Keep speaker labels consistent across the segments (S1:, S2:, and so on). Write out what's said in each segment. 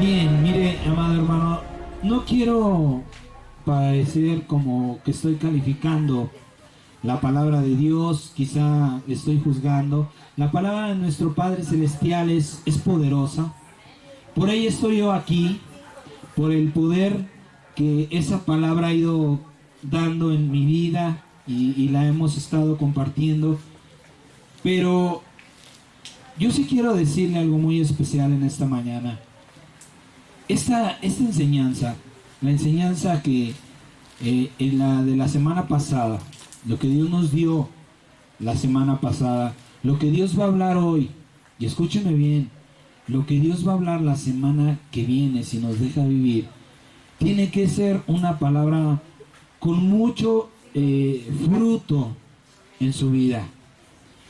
S1: Bien, mire, amado hermano, no quiero parecer como que estoy calificando la palabra de Dios, quizá estoy juzgando. La palabra de nuestro Padre Celestial es poderosa. Por ahí estoy yo aquí, por el poder que esa palabra ha ido dando en mi vida y la hemos estado compartiendo. Pero yo sí quiero decirle algo muy especial en esta mañana. Esta enseñanza, la enseñanza que en la de la semana pasada, lo que Dios nos dio la semana pasada, lo que Dios va a hablar hoy, y escúcheme bien, lo que Dios va a hablar la semana que viene, si nos deja vivir, tiene que ser una palabra con mucho fruto en su vida.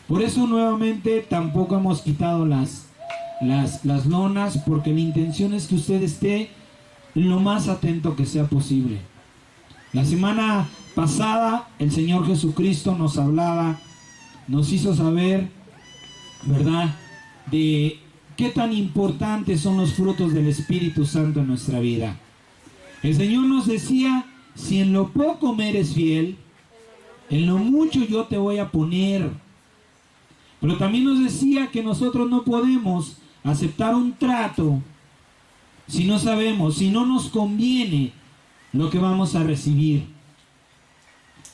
S1: Por eso nuevamente tampoco hemos quitado las lonas, porque la intención es que usted esté lo más atento que sea posible. La semana pasada el Señor Jesucristo nos hablaba, nos hizo saber, ¿verdad?, de qué tan importantes son los frutos del Espíritu Santo en nuestra vida. El Señor nos decía: si en lo poco me eres fiel, en lo mucho yo te voy a poner. Pero también nos decía que nosotros no podemos aceptar un trato si no sabemos, si no nos conviene lo que vamos a recibir.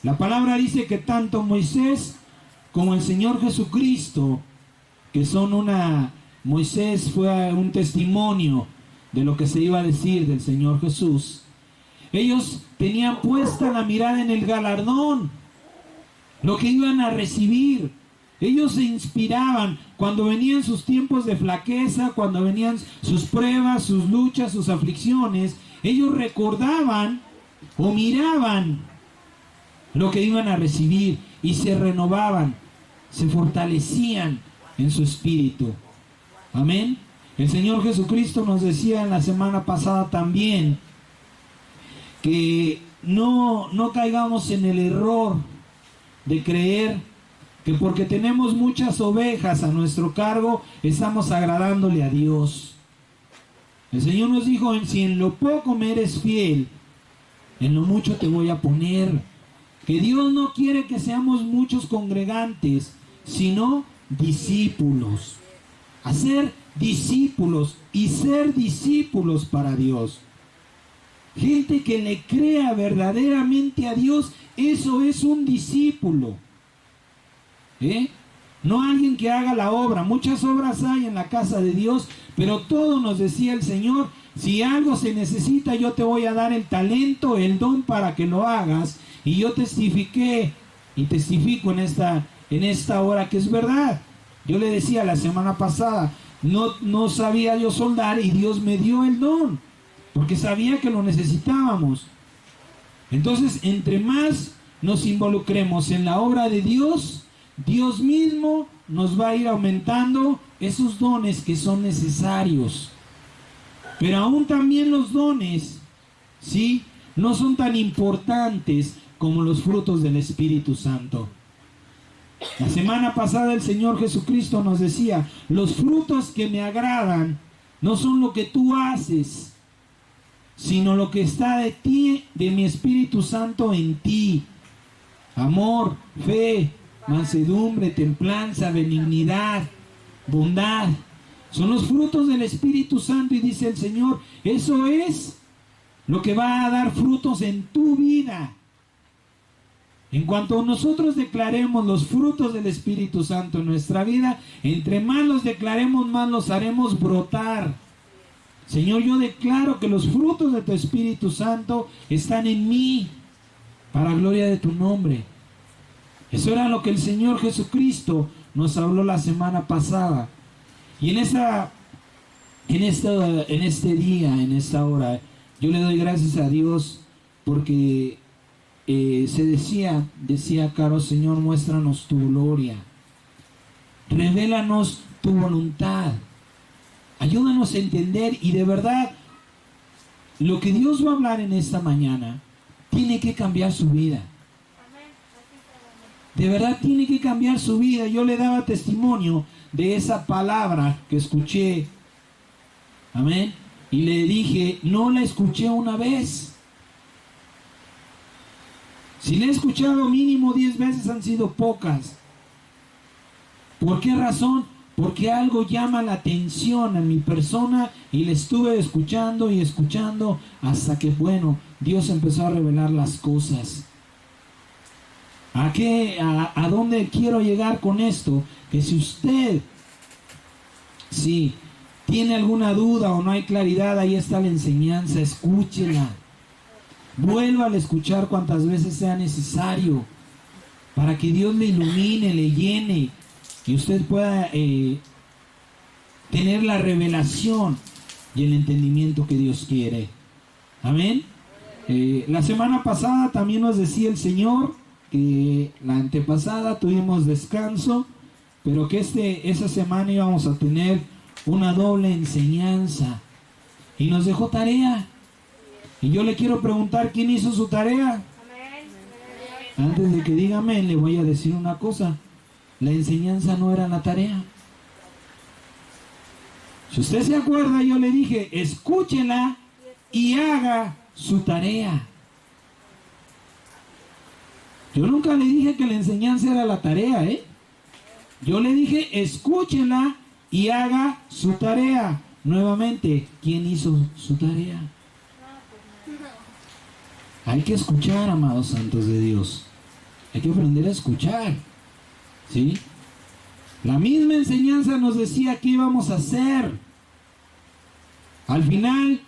S1: La palabra dice que tanto Moisés como el Señor Jesucristo, que son Moisés fue un testimonio de lo que se iba a decir del Señor Jesús. Ellos tenían puesta la mirada en el galardón, lo que iban a recibir. Ellos se inspiraban cuando venían sus tiempos de flaqueza, cuando venían sus pruebas, sus luchas, sus aflicciones. Ellos recordaban o miraban lo que iban a recibir y se renovaban, se fortalecían en su espíritu. Amén. El Señor Jesucristo nos decía en la semana pasada también que no caigamos en el error de creer que porque tenemos muchas ovejas a nuestro cargo, estamos agradándole a Dios. El Señor nos dijo: si en lo poco me eres fiel, en lo mucho te voy a poner. Que Dios no quiere que seamos muchos congregantes, sino discípulos. Hacer discípulos y ser discípulos para Dios. Gente que le crea verdaderamente a Dios, eso es un discípulo. No alguien que haga la obra. Muchas obras hay en la casa de Dios, pero todo nos decía el Señor: si algo se necesita, yo te voy a dar el talento, el don para que lo hagas. Y yo testifiqué y testifico en esta hora que es verdad. Yo le decía la semana pasada, no sabía yo soldar y Dios me dio el don, porque sabía que lo necesitábamos. Entonces, entre más nos involucremos en la obra de Dios, Dios mismo nos va a ir aumentando esos dones que son necesarios. Pero aún también los dones, ¿sí?, no son tan importantes como los frutos del Espíritu Santo. La semana pasada el Señor Jesucristo nos decía: los frutos que me agradan no son lo que tú haces, sino lo que está de ti, de mi Espíritu Santo en ti. Amor, fe, mansedumbre, templanza, benignidad, bondad. Son los frutos del Espíritu Santo, y dice el Señor: eso es lo que va a dar frutos en tu vida. En cuanto nosotros declaremos los frutos del Espíritu Santo en nuestra vida, entre más los declaremos, más los haremos brotar. Señor, yo declaro que los frutos de tu Espíritu Santo están en mí, para gloria de tu nombre. Eso era lo que el Señor Jesucristo nos habló la semana pasada. Y en este día, en esta hora, yo le doy gracias a Dios porque decía Caro: Señor, muéstranos tu gloria, revélanos tu voluntad, ayúdanos a entender. Y de verdad, lo que Dios va a hablar en esta mañana tiene que cambiar su vida. De verdad tiene que cambiar su vida. Yo le daba testimonio de esa palabra que escuché. Amén. Y le dije, no la escuché una vez. Si la he escuchado mínimo 10 veces han sido pocas. ¿Por qué razón? Porque algo llama la atención a mi persona y le estuve escuchando y escuchando hasta que, bueno, Dios empezó a revelar las cosas. ¿A dónde quiero llegar con esto? Que si usted, si tiene alguna duda o no hay claridad, ahí está la enseñanza, escúchela. Vuelva a escuchar cuantas veces sea necesario para que Dios le ilumine, le llene y usted pueda tener la revelación y el entendimiento que Dios quiere. Amén. La semana pasada también nos decía el Señor que la antepasada tuvimos descanso, pero que esa semana íbamos a tener una doble enseñanza y nos dejó tarea. Y yo le quiero preguntar, ¿quién hizo su tarea? Antes de que diga amén, le voy a decir una cosa. La enseñanza no era la tarea. Si usted se acuerda, yo le dije, escúchela y haga su tarea. Yo nunca le dije que la enseñanza era la tarea, ¿eh? Yo le dije, escúchela y haga su tarea. Nuevamente, ¿quién hizo su tarea? Hay que escuchar, amados santos de Dios. Hay que aprender a escuchar. ¿Sí? La misma enseñanza nos decía qué íbamos a hacer. Al final,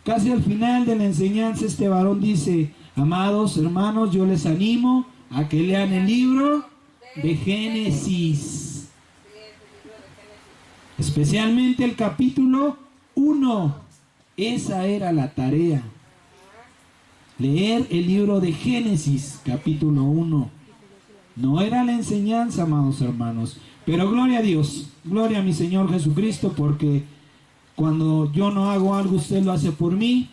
S1: casi al final de la enseñanza, este varón dice, amados hermanos, yo les animo a que lean el libro de Génesis. Especialmente el capítulo 1. Esa era la tarea. Leer el libro de Génesis, capítulo 1. No era la enseñanza, amados hermanos. Pero gloria a Dios, gloria a mi Señor Jesucristo, porque cuando yo no hago algo, usted lo hace por mí.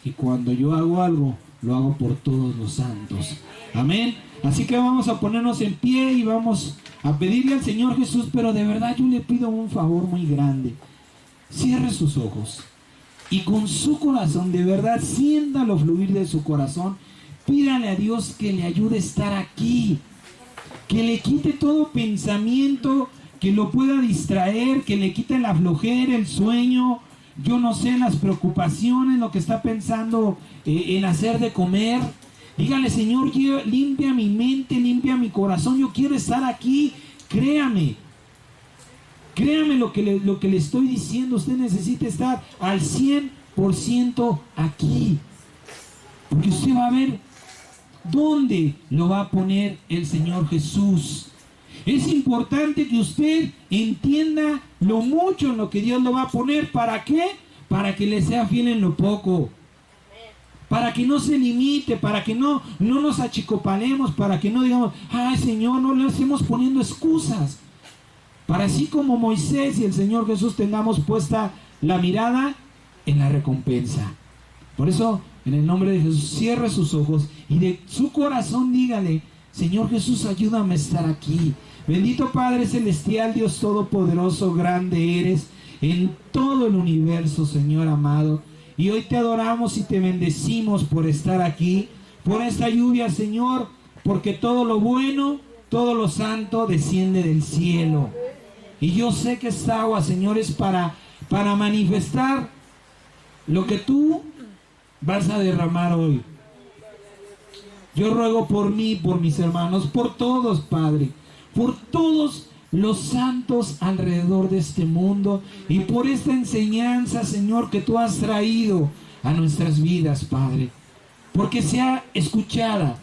S1: Y cuando yo hago algo, lo hago por todos los santos. Amén. Así que vamos a ponernos en pie y vamos a pedirle al Señor Jesús, pero de verdad yo le pido un favor muy grande. Cierre sus ojos y con su corazón, de verdad, siéntalo fluir de su corazón. Pídale a Dios que le ayude a estar aquí, que le quite todo pensamiento que lo pueda distraer, que le quite la flojera, el sueño, yo no sé, las preocupaciones, lo que está pensando en hacer de comer. Dígale, Señor, limpia mi mente, limpia mi corazón, yo quiero estar aquí. Créame lo que le estoy diciendo. Usted necesita estar al 100% aquí, porque usted va a ver dónde lo va a poner el Señor Jesús. Es importante que usted entienda lo mucho en lo que Dios lo va a poner. ¿Para qué? Para que le sea fiel en lo poco, para que no se limite, para que no nos achicopalemos, para que no digamos, ay Señor, no le estemos poniendo excusas. Para así como Moisés y el Señor Jesús tengamos puesta la mirada en la recompensa. Por eso, en el nombre de Jesús, cierre sus ojos y de su corazón dígale, Señor Jesús, ayúdame a estar aquí. Bendito Padre Celestial, Dios Todopoderoso, grande eres en todo el universo, Señor amado. Y hoy te adoramos y te bendecimos por estar aquí, por esta lluvia, Señor, porque todo lo bueno, todo lo santo desciende del cielo. Y yo sé que esta agua, Señor, es para manifestar lo que tú vas a derramar hoy. Yo ruego por mí, por mis hermanos, por todos, Padre, por todos los santos alrededor de este mundo y por esta enseñanza, Señor, que tú has traído a nuestras vidas, Padre, porque sea escuchada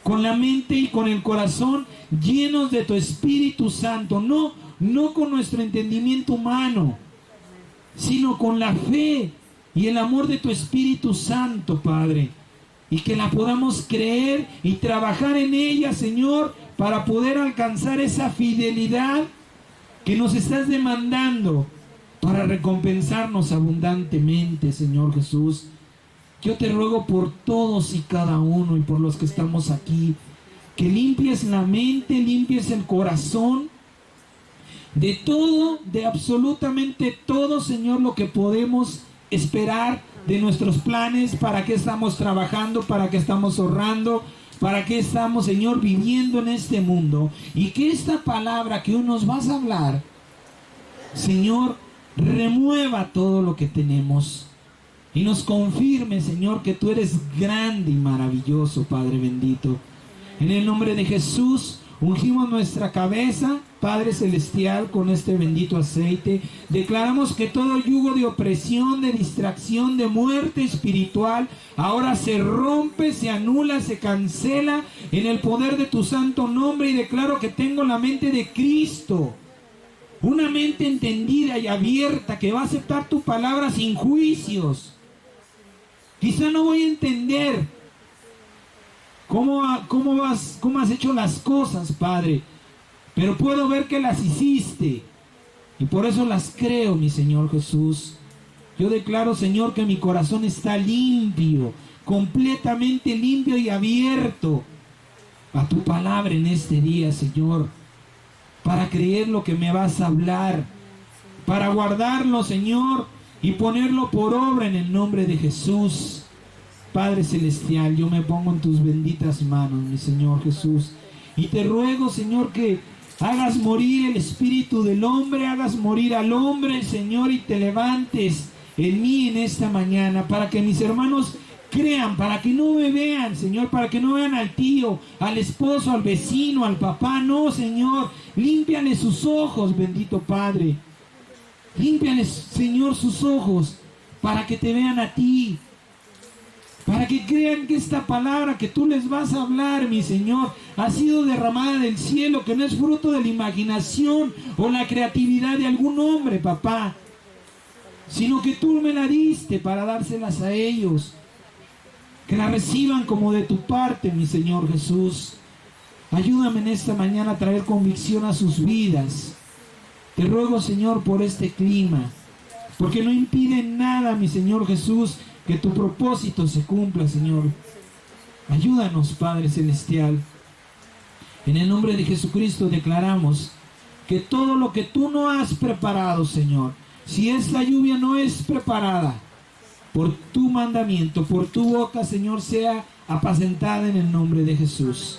S1: con la mente y con el corazón llenos de tu Espíritu Santo, no con nuestro entendimiento humano, sino con la fe y el amor de tu Espíritu Santo, Padre, y que la podamos creer y trabajar en ella, Señor, para poder alcanzar esa fidelidad que nos estás demandando para recompensarnos abundantemente, Señor Jesús. Yo te ruego por todos y cada uno y por los que estamos aquí, que limpies la mente, limpies el corazón de todo, de absolutamente todo, Señor, lo que podemos esperar de nuestros planes, para qué estamos trabajando, para qué estamos ahorrando, para qué estamos, Señor, viviendo en este mundo. Y que esta palabra que hoy nos vas a hablar, Señor, remueva todo lo que tenemos y nos confirme, Señor, que tú eres grande y maravilloso, Padre bendito. En el nombre de Jesús, ungimos nuestra cabeza, Padre celestial, con este bendito aceite. Declaramos que todo yugo de opresión, de distracción, de muerte espiritual, ahora se rompe, se anula, se cancela en el poder de tu santo nombre. Y declaro que tengo la mente de Cristo, una mente entendida y abierta, que va a aceptar tu palabra sin juicios. Quizá no voy a entender cómo has hecho las cosas, Padre, pero puedo ver que las hiciste y por eso las creo, mi Señor Jesús. Yo declaro, Señor, que mi corazón está limpio, completamente limpio y abierto a tu palabra en este día, Señor, para creer lo que me vas a hablar, para guardarlo, Señor, y ponerlo por obra en el nombre de Jesús. Padre celestial, yo me pongo en tus benditas manos, mi Señor Jesús, y te ruego, Señor, que hagas morir el espíritu del hombre, hagas morir al hombre, Señor, y te levantes en mí en esta mañana, para que mis hermanos crean, para que no me vean, Señor, para que no vean al tío, al esposo, al vecino, al papá. No, Señor, límpiale sus ojos, bendito Padre. Límpiales, Señor, sus ojos, para que te vean a ti, para que crean que esta palabra que tú les vas a hablar, mi Señor, ha sido derramada del cielo, que no es fruto de la imaginación o la creatividad de algún hombre, papá, sino que tú me la diste para dárselas a ellos, que la reciban como de tu parte, mi Señor Jesús. Ayúdame en esta mañana a traer convicción a sus vidas. Te ruego, Señor, por este clima, porque no impide nada, mi Señor Jesús, que tu propósito se cumpla, Señor. Ayúdanos, Padre celestial. En el nombre de Jesucristo declaramos que todo lo que tú no has preparado, Señor, si esta lluvia no es preparada por tu mandamiento, por tu boca, Señor, sea apacentada en el nombre de Jesús.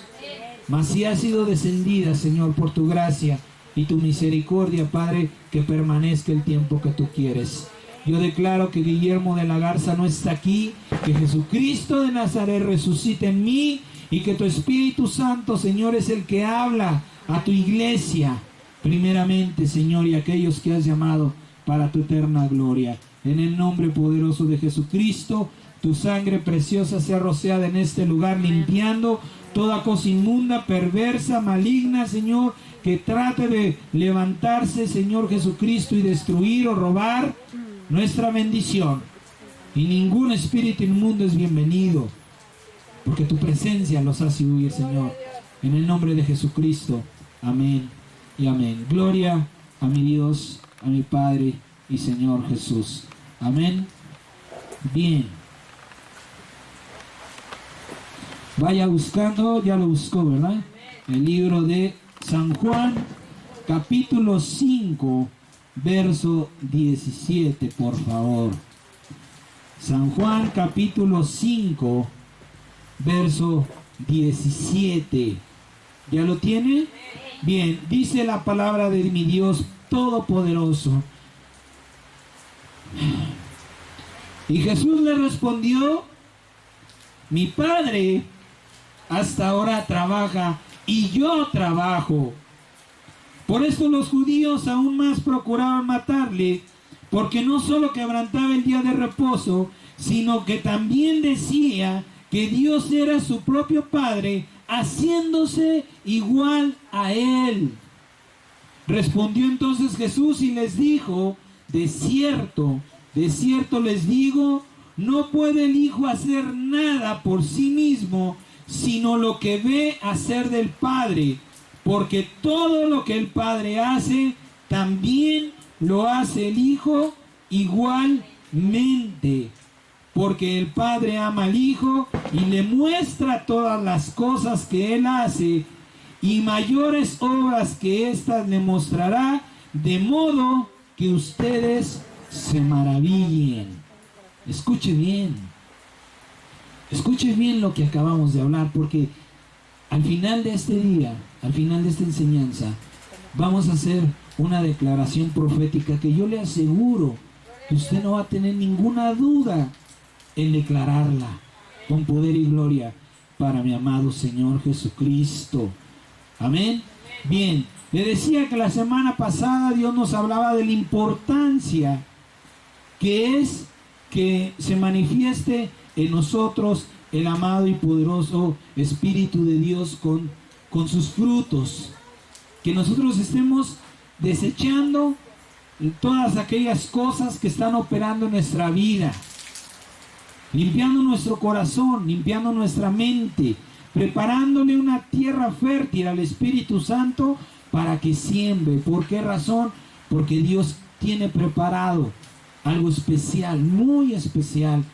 S1: Mas si ha sido descendida, Señor, por tu gracia y tu misericordia, Padre, que permanezca el tiempo que tú quieres. Yo declaro que Guillermo de la Garza no está aquí, que Jesucristo de Nazaret resucite en mí y que tu Espíritu Santo, Señor, es el que habla a tu iglesia, primeramente, Señor, y a aquellos que has llamado para tu eterna gloria. En el nombre poderoso de Jesucristo, tu sangre preciosa sea rociada en este lugar, limpiando toda cosa inmunda, perversa, maligna, Señor, que trate de levantarse, Señor Jesucristo, y destruir o robar nuestra bendición. Y ningún espíritu inmundo es bienvenido, porque tu presencia los hace huir, Señor. En el nombre de Jesucristo. Amén y amén. Gloria a mi Dios, a mi Padre y Señor Jesús. Amén. Bien. Vaya buscando, ya lo buscó, ¿verdad? El libro de San Juan, capítulo 5, verso 17, por favor. San Juan, capítulo 5, verso 17. ¿Ya lo tiene? Bien, dice la palabra de mi Dios Todopoderoso. Y Jesús le respondió: mi Padre hasta ahora trabaja y yo trabajo. Por esto los judíos aún más procuraban matarle, porque no solo quebrantaba el día de reposo, sino que también decía que Dios era su propio Padre, haciéndose igual a él. Respondió entonces Jesús y les dijo: de cierto les digo, no puede el Hijo hacer nada por sí mismo, sino lo que ve hacer del Padre, porque todo lo que el Padre hace, también lo hace el Hijo igualmente. Porque el Padre ama al Hijo y le muestra todas las cosas que Él hace, y mayores obras que éstas le mostrará, de modo que ustedes se maravillen. Escuche bien. Escuche bien lo que acabamos de hablar, porque al final de este día, al final de esta enseñanza, vamos a hacer una declaración profética que yo le aseguro que usted no va a tener ninguna duda en declararla con poder y gloria para mi amado Señor Jesucristo. Amén. Bien, le decía que la semana pasada Dios nos hablaba de la importancia que es que se manifieste en nosotros el amado y poderoso Espíritu de Dios con sus frutos. Que nosotros estemos desechando todas aquellas cosas que están operando en nuestra vida, limpiando nuestro corazón, limpiando nuestra mente, preparándole una tierra fértil al Espíritu Santo para que siembre. ¿Por qué razón? Porque Dios tiene preparado algo especial, muy especial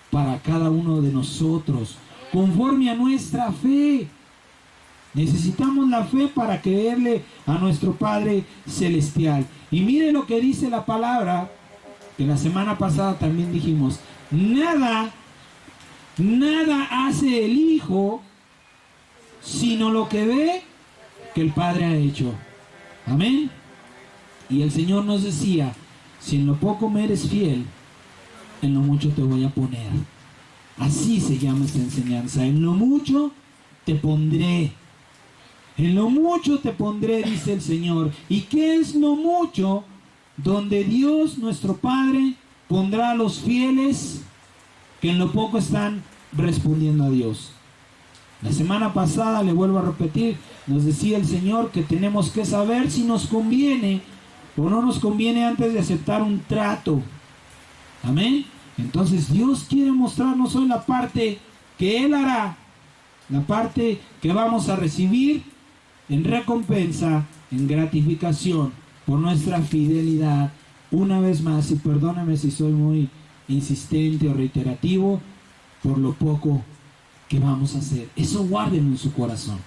S1: para cada uno de nosotros, conforme a nuestra fe. Necesitamos la fe para creerle a nuestro Padre Celestial. Y mire lo que dice la palabra, que la semana pasada también dijimos: nada hace el Hijo sino lo que ve que el Padre ha hecho. Amén. Y el Señor nos decía: si en lo poco me eres fiel, en lo mucho te voy a poner. Así se llama esta enseñanza: en lo mucho te pondré. En lo mucho te pondré, dice el Señor. ¿Y qué es lo mucho? Donde Dios, nuestro Padre, pondrá a los fieles que en lo poco están respondiendo a Dios. La semana pasada, le vuelvo a repetir, nos decía el Señor que tenemos que saber si nos conviene o no nos conviene antes de aceptar un trato. Amén. Entonces Dios quiere mostrarnos hoy la parte que Él hará, la parte que vamos a recibir en recompensa, en gratificación por nuestra fidelidad. Una vez más, y perdóname si soy muy insistente o reiterativo, por lo poco que vamos a hacer. Eso guárdenlo en su corazón.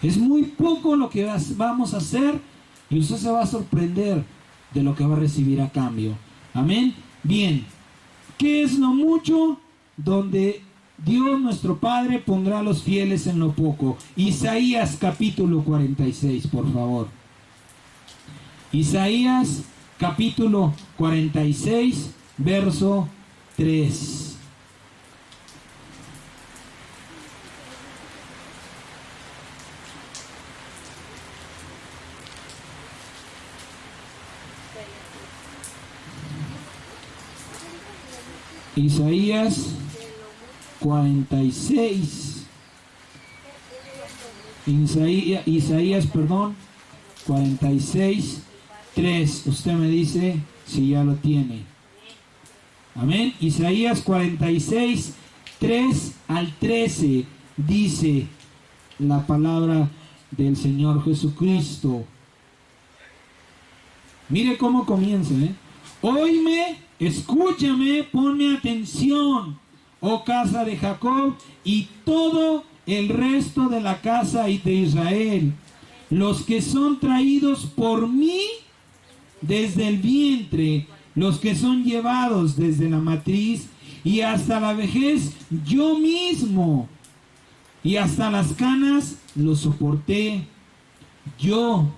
S1: Es muy poco lo que vamos a hacer, y usted se va a sorprender de lo que va a recibir a cambio. Amén. Bien, ¿qué es lo mucho? Donde Dios nuestro Padre pondrá a los fieles en lo poco. Isaías capítulo 46, por favor. Isaías capítulo 46, verso 3. Isaías 46. Isaías, 46, 3. Usted me dice si ya lo tiene. Amén. Isaías 46, 3 al 13. Dice la palabra del Señor Jesucristo. Mire cómo comienza, Oíme, escúchame, ponme atención, oh casa de Jacob, y todo el resto de la casa de Israel, los que son traídos por mí desde el vientre, los que son llevados desde la matriz y hasta la vejez, yo mismo, y hasta las canas los soporté. Yo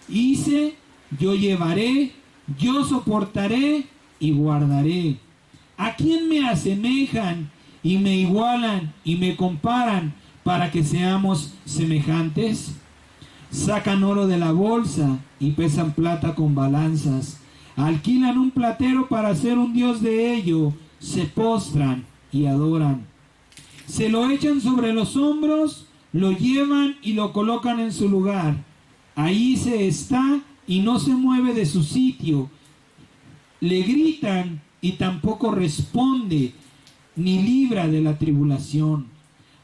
S1: hice, yo llevaré, yo soportaré y guardaré. ¿A quién me asemejan y me igualan y me comparan para que seamos semejantes? Sacan oro de la bolsa y pesan plata con balanzas. Alquilan un platero para hacer un dios de ello. Se postran y adoran. Se lo echan sobre los hombros, lo llevan y lo colocan en su lugar. Ahí se está y no se mueve de su sitio. Le gritan y tampoco responde, ni libra de la tribulación.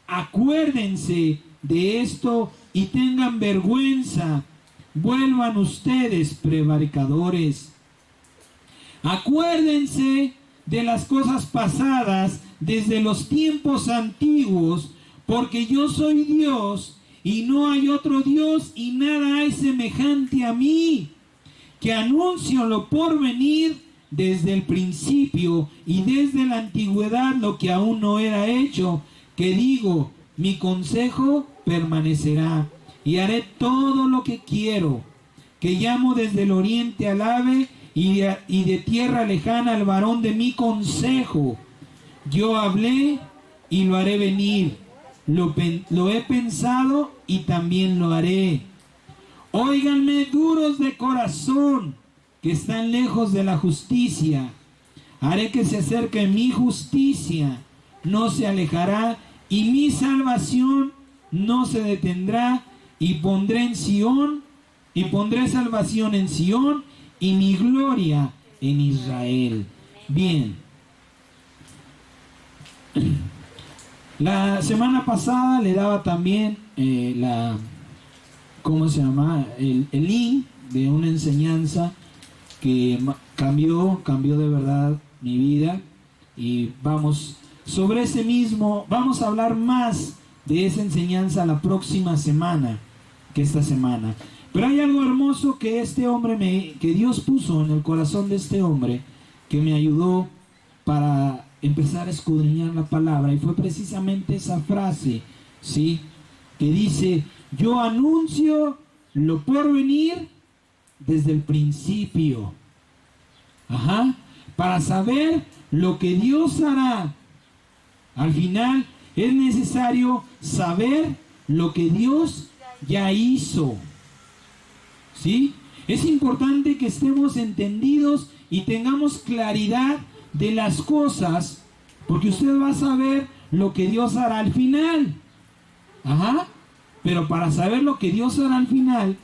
S1: Acuérdense de esto y tengan vergüenza. Vuelvan ustedes, prevaricadores. Acuérdense de las cosas pasadas desde los tiempos antiguos, porque yo soy Dios y no hay otro Dios y nada hay semejante a mí, que anuncio lo por venir desde el principio y desde la antigüedad lo que aún no era hecho, que digo, mi consejo permanecerá y haré todo lo que quiero, que llamo desde el oriente al ave y de tierra lejana al varón de mi consejo. Yo hablé y lo haré venir, lo he pensado y también lo haré. Óiganme duros de corazón, que están lejos de la justicia. Haré que se acerque mi justicia, no se alejará, y mi salvación no se detendrá, y pondré salvación en Sión, y mi gloria en Israel. Bien. La semana pasada le daba también ¿cómo se llama? El link de una enseñanza que cambió de verdad mi vida, y vamos sobre ese mismo, vamos a hablar más de esa enseñanza la próxima semana que esta semana. Pero hay algo hermoso que que Dios puso en el corazón de este hombre, que me ayudó para empezar a escudriñar la palabra, y fue precisamente esa frase, ¿sí? Que dice: yo anuncio lo por venir desde el principio. Para saber lo que Dios hará. Al final es necesario saber lo que Dios ya hizo. ¿Sí? Es importante que estemos entendidos y tengamos claridad de las cosas, porque usted va a saber lo que Dios hará al final. Pero para saber lo que Dios hará al final,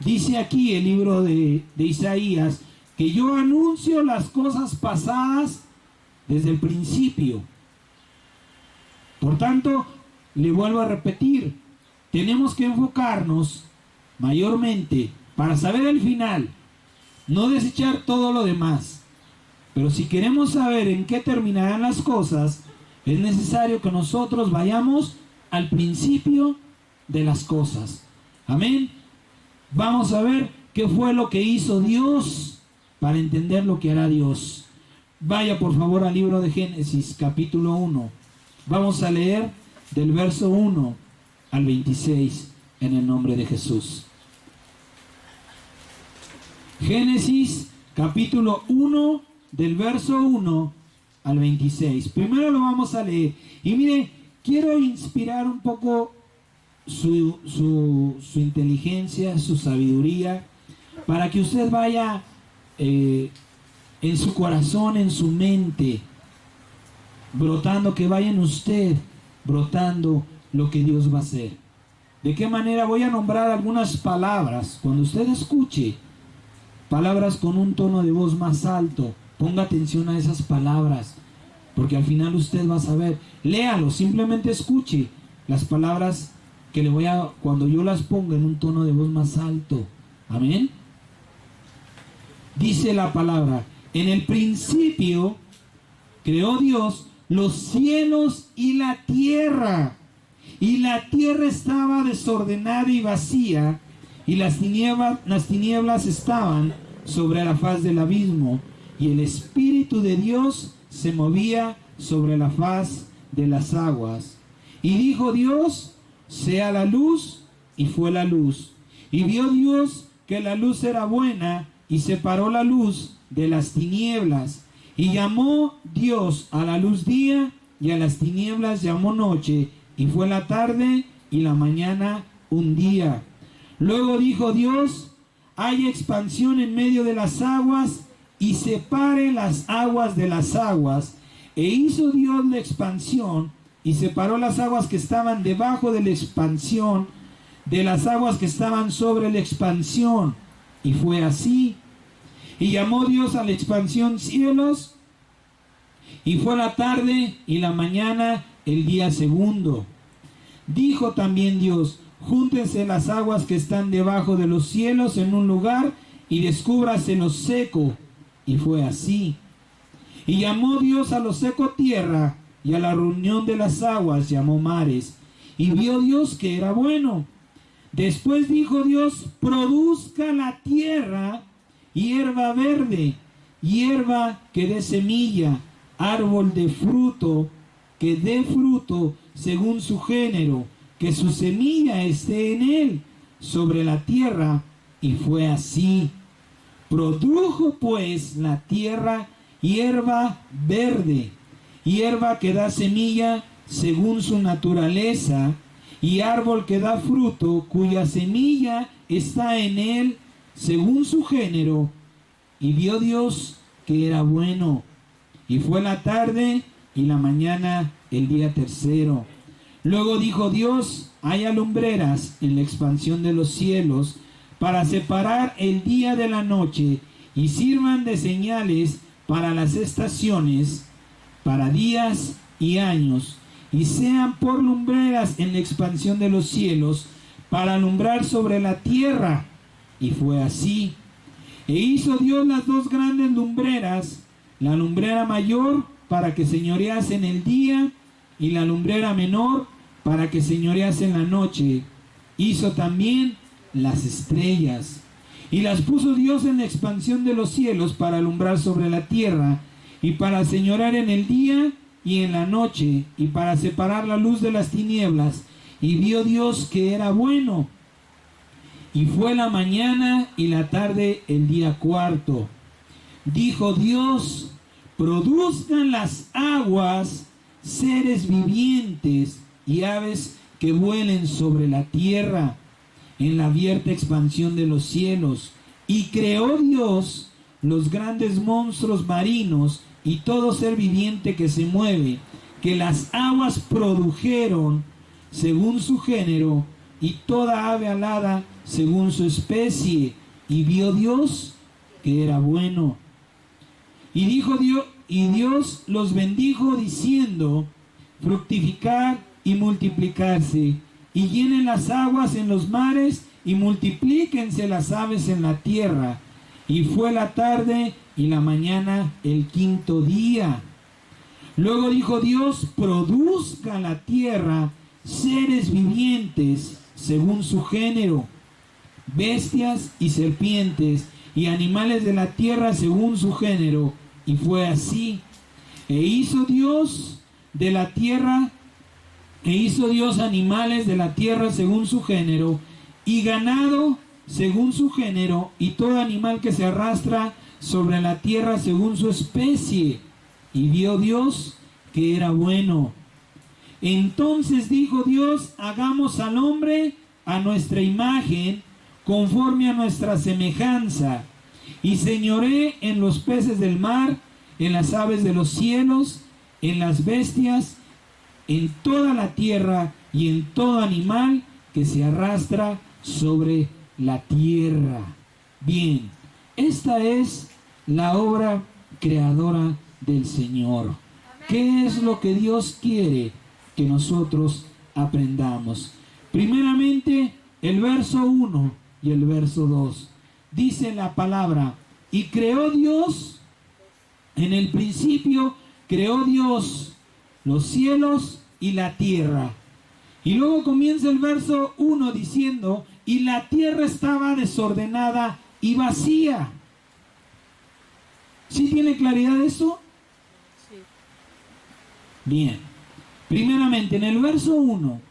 S1: dice aquí el libro de Isaías, que yo anuncio las cosas pasadas desde el principio. Por tanto, le vuelvo a repetir, tenemos que enfocarnos mayormente para saber el final, no desechar todo lo demás. Pero si queremos saber en qué terminarán las cosas, es necesario que nosotros vayamos al principio de las cosas. Amén. Vamos a ver qué fue lo que hizo Dios para entender lo que hará Dios. Vaya por favor al libro de Génesis, capítulo 1. Vamos a leer del verso 1 al 26 en el nombre de Jesús. Génesis, capítulo 1, del verso 1 al 26. Primero lo vamos a leer. Y mire, quiero inspirar un poco su inteligencia, su sabiduría, para que usted vaya en su corazón, en su mente, brotando, que vaya en usted brotando lo que Dios va a hacer. ¿De qué manera? Voy a nombrar algunas palabras. Cuando usted escuche palabras con un tono de voz más alto, ponga atención a esas palabras, porque al final usted va a saber. Léalo, simplemente escuche las palabras que cuando yo las ponga en un tono de voz más alto. Amén. Dice la palabra: en el principio creó Dios los cielos y la tierra estaba desordenada y vacía, y las tinieblas estaban sobre la faz del abismo, y el Espíritu de Dios se movía sobre la faz de las aguas. Y dijo Dios: sea la luz, y fue la luz. Y vio Dios que la luz era buena, y separó la luz de las tinieblas. Y llamó Dios a la luz día, y a las tinieblas llamó noche, y fue la tarde y la mañana un día. Luego dijo Dios: haya expansión en medio de las aguas, y separe las aguas de las aguas. E hizo Dios la expansión, y separó las aguas que estaban debajo de la expansión de las aguas que estaban sobre la expansión. Y fue así. Y llamó Dios a la expansión cielos, y fue la tarde y la mañana el día segundo. Dijo también Dios: júntense las aguas que están debajo de los cielos en un lugar, y descúbrase lo seco. Y fue así. Y llamó Dios a lo seco tierra, y a la reunión de las aguas llamó mares. Y vio Dios que era bueno. Después dijo Dios: produzca la tierra hierba verde, hierba que dé semilla, árbol de fruto que dé fruto según su género, que su semilla esté en él, sobre la tierra. Y fue así. Produjo pues la tierra hierba verde, hierba que da semilla según su naturaleza, y árbol que da fruto, cuya semilla está en él según su género. Y vio Dios que era bueno. Y fue la tarde y la mañana el día tercero. Luego dijo Dios: haya lumbreras en la expansión de los cielos, para separar el día de la noche, y sirvan de señales para las estaciones, para días y años, y sean por lumbreras en la expansión de los cielos, para alumbrar sobre la tierra. Y fue así. E hizo Dios las dos grandes lumbreras, la lumbrera mayor para que señorease en el día, y la lumbrera menor para que señorease en la noche. Hizo también las estrellas, y las puso Dios en la expansión de los cielos para alumbrar sobre la tierra, y para señorear en el día y en la noche, y para separar la luz de las tinieblas. Y vio Dios que era bueno. Y fue la mañana y la tarde el día cuarto. Dijo Dios: produzcan las aguas seres vivientes y aves que vuelen sobre la tierra en la abierta expansión de los cielos. Y creó Dios los grandes monstruos marinos y todo ser viviente que se mueve, que las aguas produjeron según su género, y toda ave alada según su especie. Y vio Dios que era bueno. Y dijo Dios, y Dios los bendijo diciendo: fructificad y multiplicarse, y llenen las aguas en los mares, y multiplíquense las aves en la tierra. Y fue la tarde y la mañana el quinto día. Luego dijo Dios: produzca la tierra seres vivientes según su género, bestias y serpientes, y animales de la tierra según su género. Y fue así. E hizo Dios animales de la tierra según su género, y ganado según su género, y todo animal que se arrastra sobre la tierra según su especie. Y vio Dios que era bueno. Entonces dijo Dios: hagamos al hombre a nuestra imagen, conforme a nuestra semejanza, y señoree en los peces del mar, en las aves de los cielos, en las bestias, en toda la tierra, y en todo animal que se arrastra sobre la tierra. Bien, esta es la obra creadora del Señor. ¿Qué es lo que Dios quiere que nosotros aprendamos? Primeramente, el verso 1 y el verso 2. Dice la palabra: y creó Dios, en el principio creó Dios los cielos y la tierra. Y luego comienza el verso 1 diciendo: y la tierra estaba desordenada y vacía. ¿Sí tiene claridad eso? Sí. Bien. Primeramente, en el verso 1,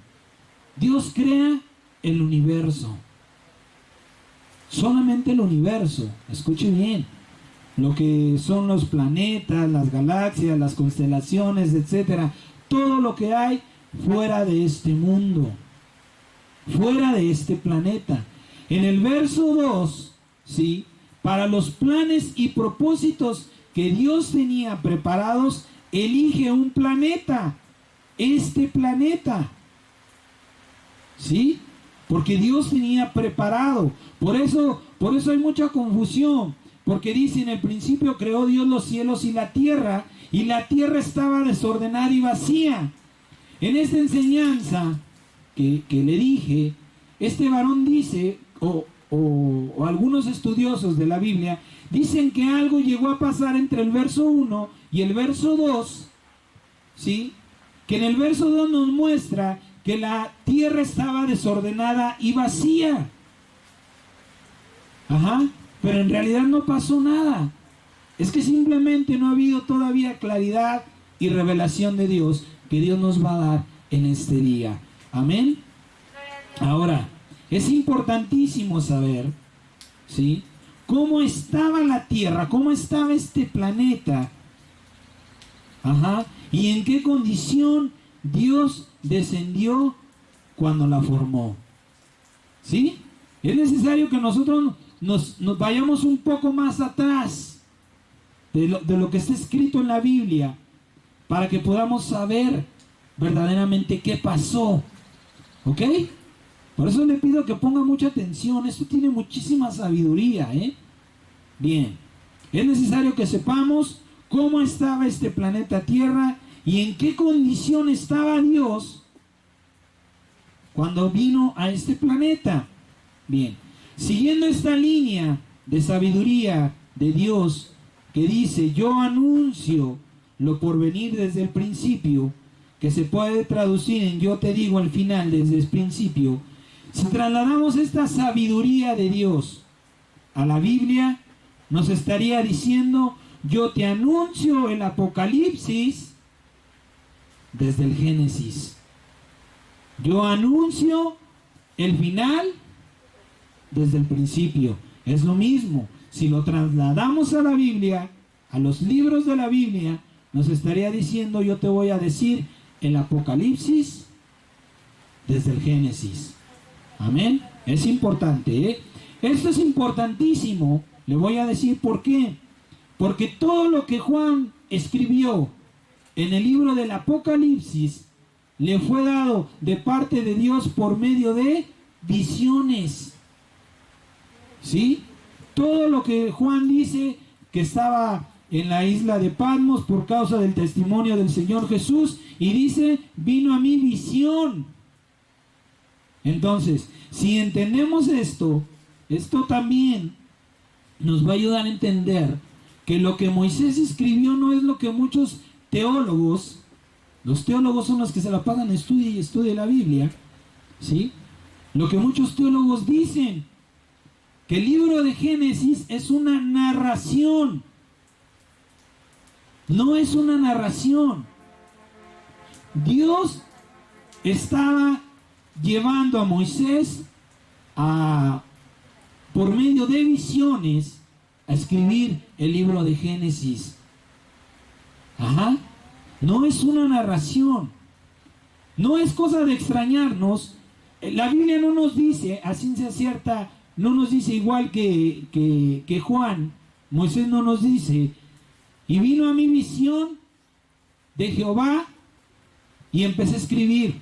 S1: Dios crea el universo. Solamente el universo. Escuche bien. Lo que son los planetas, las galaxias, las constelaciones, etcétera. Todo lo que hay fuera de este mundo, fuera de este planeta. En el verso 2, ¿sí?, para los planes y propósitos que Dios tenía preparados, elige un planeta, este planeta, ¿sí? Porque Dios tenía preparado. Por eso hay mucha confusión, porque dice: en el principio creó Dios los cielos y la tierra estaba desordenada y vacía. En esta enseñanza que le dije, este varón dice, o algunos estudiosos de la Biblia dicen que algo llegó a pasar entre el verso 1 y el verso 2, ¿sí? Que en el verso 2 nos muestra que la tierra estaba desordenada y vacía. Ajá, pero en realidad no pasó nada. Es que simplemente no ha habido todavía claridad y revelación de Dios que Dios nos va a dar en este día. Amén. Ahora, es importantísimo saber, ¿sí?, cómo estaba la Tierra, cómo estaba este planeta. Ajá. Y en qué condición Dios descendió cuando la formó. ¿Sí? Es necesario que nosotros nos vayamos un poco más atrás de lo que está escrito en la Biblia, para que podamos saber verdaderamente qué pasó. ¿Ok? Por eso le pido que ponga mucha atención. Esto tiene muchísima sabiduría, ¿eh? Bien. Es necesario que sepamos cómo estaba este planeta Tierra y en qué condición estaba Dios cuando vino a este planeta. Bien. Siguiendo esta línea de sabiduría de Dios que dice: yo anuncio lo por venir desde el principio, que se puede traducir en yo te digo al final desde el principio. Si trasladamos esta sabiduría de Dios a la Biblia, nos estaría diciendo: yo te anuncio el Apocalipsis desde el Génesis. Yo anuncio el final desde el principio. Es lo mismo. Si lo trasladamos a la Biblia, a los libros de la Biblia, nos estaría diciendo: yo te voy a decir el Apocalipsis desde el Génesis. Amén. Es importante, ¿eh? Esto es importantísimo. Le voy a decir por qué. Porque todo lo que Juan escribió en el libro del Apocalipsis le fue dado de parte de Dios por medio de visiones. ¿Sí? Todo lo que Juan dice que estaba en la isla de Patmos por causa del testimonio del Señor Jesús, y dice: vino a mí visión. Entonces, si entendemos esto, esto también nos va a ayudar a entender que lo que Moisés escribió no es lo que muchos teólogos, los teólogos son los que se la pasan estudia y estudia la Biblia, ¿sí? Lo que muchos teólogos dicen, que el libro de Génesis es una narración. No es una narración. Dios estaba llevando a Moisés por medio de visiones a escribir el libro de Génesis. Ajá. No es una narración. No es cosa de extrañarnos. La Biblia no nos dice a ciencia cierta, no nos dice igual que Juan. Moisés no nos dice: y vino a mi visión de Jehová y empecé a escribir.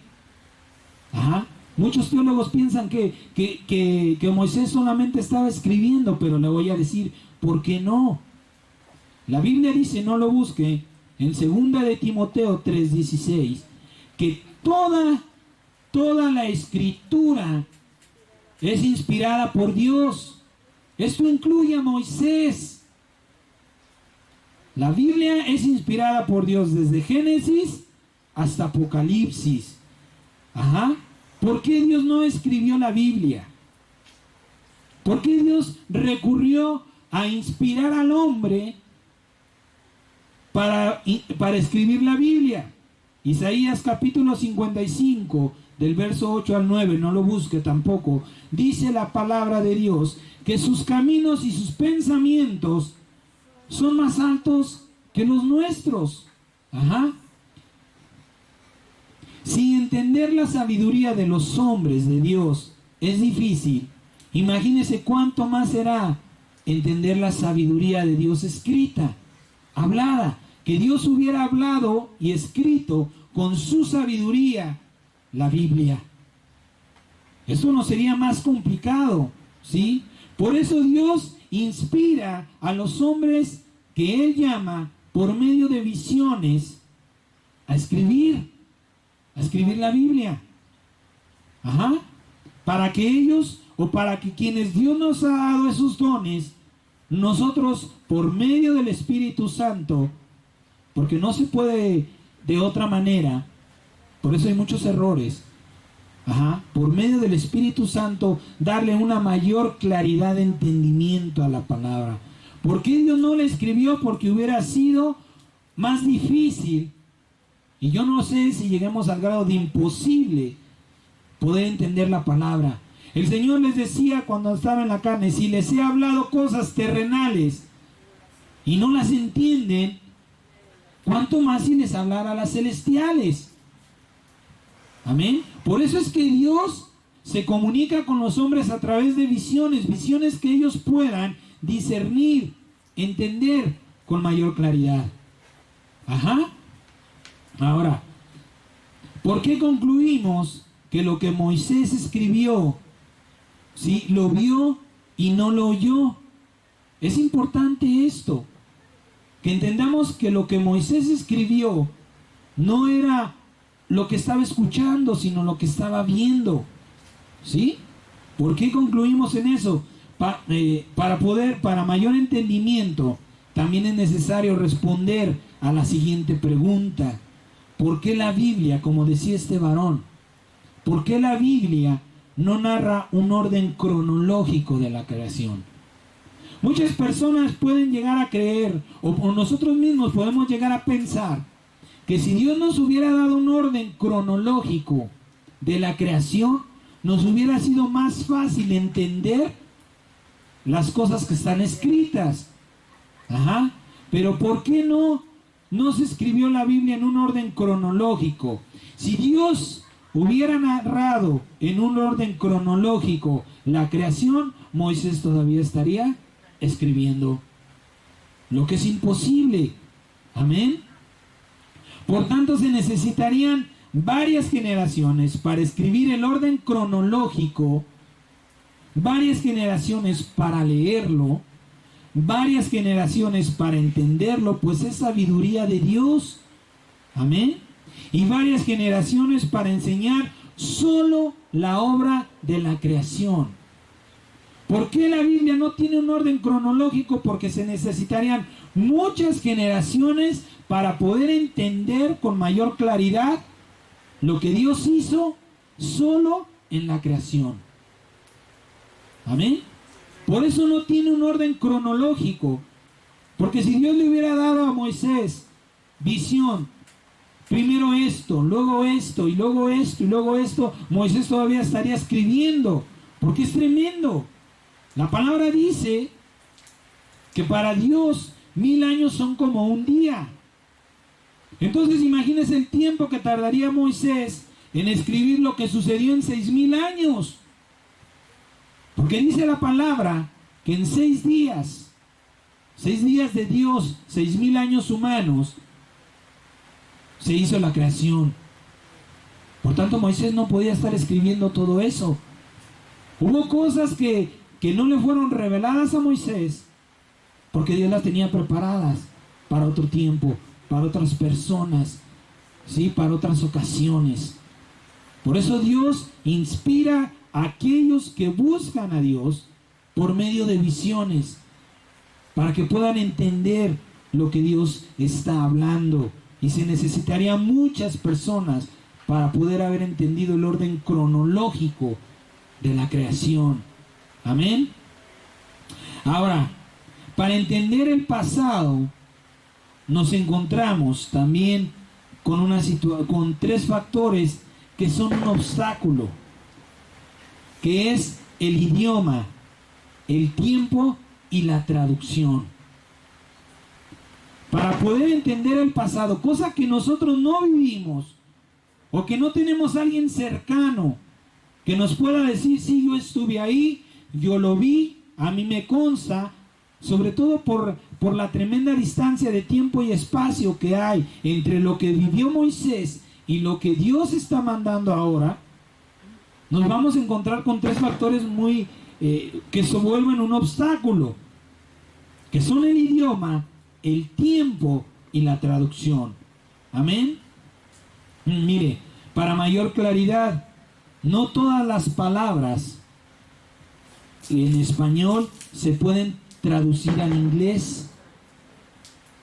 S1: Ajá. Muchos teólogos piensan que Moisés solamente estaba escribiendo, pero le voy a decir por qué no. La Biblia dice, no lo busque, en 2 de Timoteo 3:16, que toda la escritura es inspirada por Dios. Esto incluye a Moisés. La Biblia es inspirada por Dios desde Génesis hasta Apocalipsis. Ajá. ¿Por qué Dios no escribió la Biblia? ¿Por qué Dios recurrió a inspirar al hombre para escribir la Biblia? Isaías capítulo 55, del verso 8 al 9, no lo busque tampoco, dice la palabra de Dios que sus caminos y sus pensamientos son más altos que los nuestros. Ajá. Si entender la sabiduría de los hombres de Dios es difícil, imagínese cuánto más será entender la sabiduría de Dios escrita, hablada, que Dios hubiera hablado y escrito con su sabiduría la Biblia. Esto no sería más complicado, ¿sí? Por eso Dios inspira a los hombres que Él llama por medio de visiones a escribir la Biblia. Ajá. Para que ellos, o para que quienes Dios nos ha dado esos dones, nosotros por medio del Espíritu Santo, porque no se puede de otra manera, por eso hay muchos errores. Ajá. Por medio del Espíritu Santo darle una mayor claridad de entendimiento a la palabra. ¿Por qué Dios no la escribió? Porque hubiera sido más difícil, y yo no sé si lleguemos al grado de imposible poder entender la palabra. El Señor les decía cuando estaba en la carne: si les he hablado cosas terrenales y no las entienden, ¿cuánto más si les hablara a las celestiales? Amén. Por eso es que Dios se comunica con los hombres a través de visiones, visiones que ellos puedan discernir, entender con mayor claridad. Ahora, ¿por qué concluimos que lo que Moisés escribió, sí, lo vio y no lo oyó? Es importante esto, que entendamos que lo que Moisés escribió no era lo que estaba escuchando, sino lo que estaba viendo. ¿Sí? ¿Por qué concluimos en eso? Para mayor entendimiento, también es necesario responder a la siguiente pregunta: ¿por qué la Biblia, como decía este varón, por qué la Biblia no narra un orden cronológico de la creación? Muchas personas pueden llegar a creer, o nosotros mismos podemos llegar a pensar, que si Dios nos hubiera dado un orden cronológico de la creación, nos hubiera sido más fácil entender las cosas que están escritas. Pero ¿por qué no se escribió la Biblia en un orden cronológico? Si Dios hubiera narrado en un orden cronológico la creación, Moisés todavía estaría escribiendo, lo que es imposible. Amén. Por tanto, se necesitarían varias generaciones para escribir el orden cronológico, varias generaciones para leerlo, varias generaciones para entenderlo, pues es sabiduría de Dios. Amén. Y varias generaciones para enseñar solo la obra de la creación. ¿Por qué la Biblia no tiene un orden cronológico? Porque se necesitarían muchas generaciones para poder entender con mayor claridad lo que Dios hizo solo en la creación. Amén. Por eso no tiene un orden cronológico. Porque si Dios le hubiera dado a Moisés visión, primero esto, luego esto, y luego esto, y luego esto, Moisés todavía estaría escribiendo, porque es tremendo. La palabra dice que para Dios 1000 años son como un día. Entonces imagínense el tiempo que tardaría Moisés en escribir lo que sucedió en 6000 años. Porque dice la palabra que en 6 días, 6 días de Dios, 6000 años humanos, se hizo la creación. Por tanto, Moisés no podía estar escribiendo todo eso. Hubo cosas que no le fueron reveladas a Moisés, porque Dios las tenía preparadas para otro tiempo, para otras personas, ¿sí? Para otras ocasiones. Por eso Dios inspira a aquellos que buscan a Dios por medio de visiones, para que puedan entender lo que Dios está hablando. Y se necesitarían muchas personas para poder haber entendido el orden cronológico de la creación. Amén. Ahora, para entender el pasado, nos encontramos también con 3 factores que son un obstáculo, que es el idioma, el tiempo y la traducción. Para poder entender el pasado, cosa que nosotros no vivimos, o que no tenemos a alguien cercano que nos pueda decir: sí, yo estuve ahí, yo lo vi, a mí me consta, sobre todo por la tremenda distancia de tiempo y espacio que hay entre lo que vivió Moisés y lo que Dios está mandando ahora. Nos vamos a encontrar con 3 factores que se vuelven un obstáculo, que son el idioma, el tiempo y la traducción. Amén. Mire, para mayor claridad, no todas las palabras en español se pueden traducir al inglés.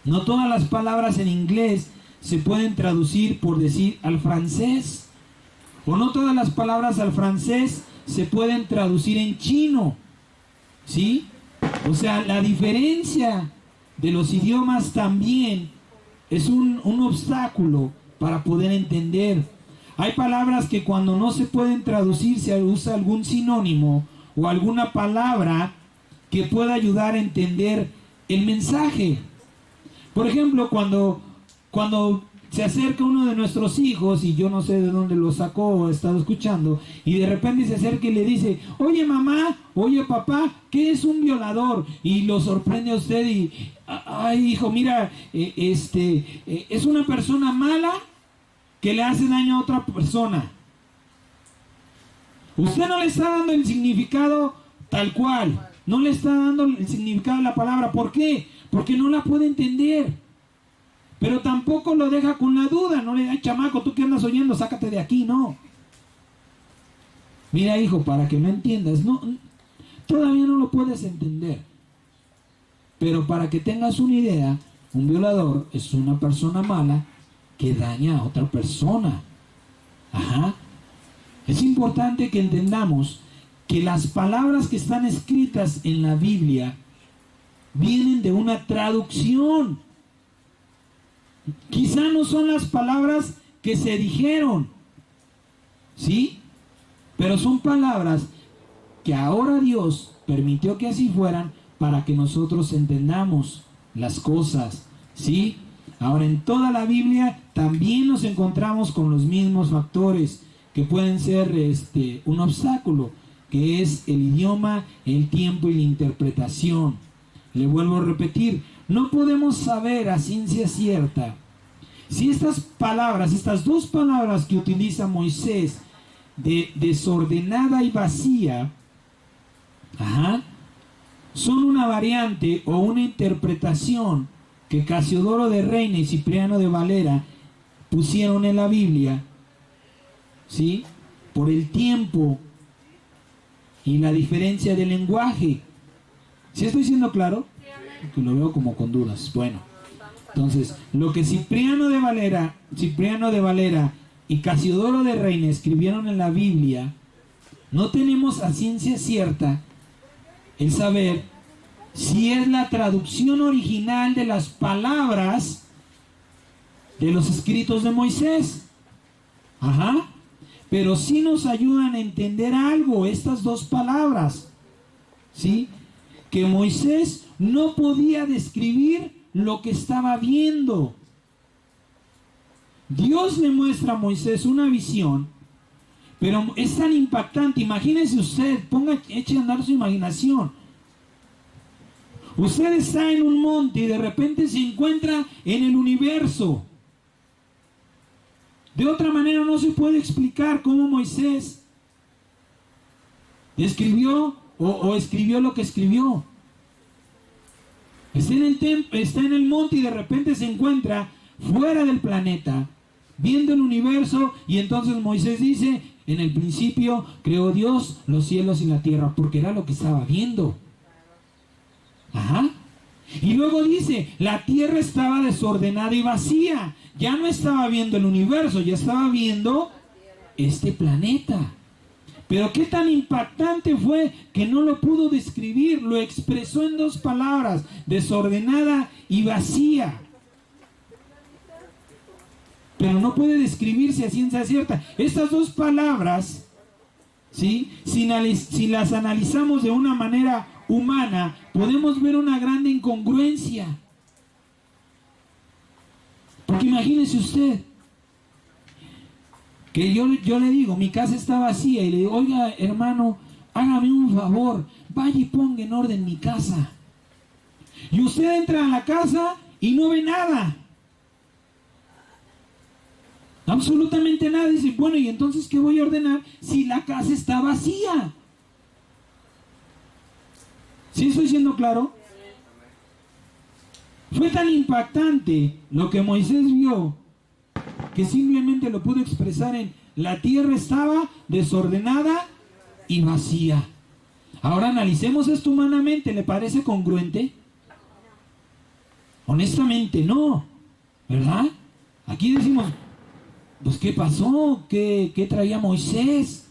S1: No todas las palabras en inglés se pueden traducir, por decir, al francés. O no todas las palabras al francés se pueden traducir en chino. ¿Sí? O sea, la diferencia de los idiomas también es un obstáculo para poder entender. Hay palabras que cuando no se pueden traducir se usa algún sinónimo o alguna palabra que pueda ayudar a entender el mensaje. Por ejemplo, cuando se acerca uno de nuestros hijos, y yo no sé de dónde lo sacó o he estado escuchando, y de repente se acerca y le dice, oye mamá, oye papá, ¿qué es un violador? Y lo sorprende a usted y, ay hijo, mira, es una persona mala que le hace daño a otra persona. Usted no le está dando el significado tal cual, no le está dando el significado de la palabra. ¿Por qué? Porque no la puede entender. Pero tampoco lo deja con la duda, no le da, chamaco, tú que andas oyendo, sácate de aquí, no. Mira hijo, para que no entiendas, no, todavía no lo puedes entender. Pero para que tengas una idea, un violador es una persona mala que daña a otra persona. Ajá. Es importante que entendamos que las palabras que están escritas en la Biblia vienen de una traducción. Quizá no son las palabras que se dijeron, ¿sí? Pero son palabras que ahora Dios permitió que así fueran para que nosotros entendamos las cosas, ¿sí? Ahora en toda la Biblia también nos encontramos con los mismos factores que pueden ser un obstáculo, que es el idioma, el tiempo y la interpretación. Le vuelvo a repetir, no podemos saber a ciencia cierta si estas palabras, estas dos palabras que utiliza Moisés, de desordenada y vacía, son una variante o una interpretación que Casiodoro de Reina y Cipriano de Valera pusieron en la Biblia, ¿sí? Por el tiempo y la diferencia de lenguaje. ¿Sí estoy siendo claro? Que lo veo como con dudas. Bueno, entonces, lo que Cipriano de Valera y Casiodoro de Reina escribieron en la Biblia, no tenemos a ciencia cierta el saber si es la traducción original de las palabras de los escritos de Moisés. Pero sí nos ayudan a entender algo, estas dos palabras, ¿sí? Que Moisés no podía describir lo que estaba viendo. Dios le muestra a Moisés una visión, pero es tan impactante. Imagínese usted, eche a andar su imaginación. Usted está en un monte y de repente se encuentra en el universo. De otra manera no se puede explicar cómo Moisés escribió o escribió lo que escribió. Está en el monte y de repente se encuentra fuera del planeta, viendo el universo, y entonces Moisés dice, en el principio creó Dios los cielos y la tierra, porque era lo que estaba viendo. Y luego dice, la tierra estaba desordenada y vacía. Ya no estaba viendo el universo, ya estaba viendo este planeta. Pero qué tan impactante fue que no lo pudo describir, lo expresó en dos palabras, desordenada y vacía. Pero no puede describirse a ciencia cierta. Estas dos palabras, ¿sí? Si las analizamos de una manera humana, podemos ver una gran incongruencia. Porque imagínese usted, que yo le digo, mi casa está vacía, y le digo, oiga hermano, hágame un favor, vaya y ponga en orden mi casa. Y usted entra a la casa y no ve nada. Absolutamente nada. Dice, bueno, ¿y entonces qué voy a ordenar si la casa está vacía? ¿Sí estoy siendo claro? Fue tan impactante lo que Moisés vio que simplemente lo pudo expresar en la tierra estaba desordenada y vacía. Ahora analicemos esto humanamente, ¿le parece congruente? Honestamente no, ¿verdad? Aquí decimos, pues ¿qué pasó? ¿Qué traía Moisés?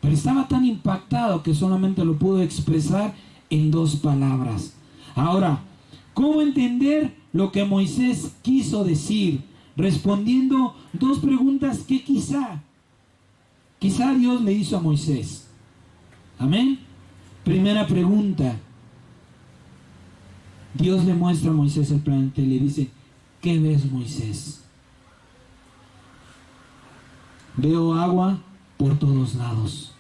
S1: Pero estaba tan impactado que solamente lo pudo expresar en 2 palabras. Ahora, ¿cómo entender lo que Moisés quiso decir? Respondiendo 2 preguntas que quizá Dios le hizo a Moisés. Amén. Primera pregunta. Dios le muestra a Moisés el planeta y le dice: ¿qué ves, Moisés? Veo agua por todos lados.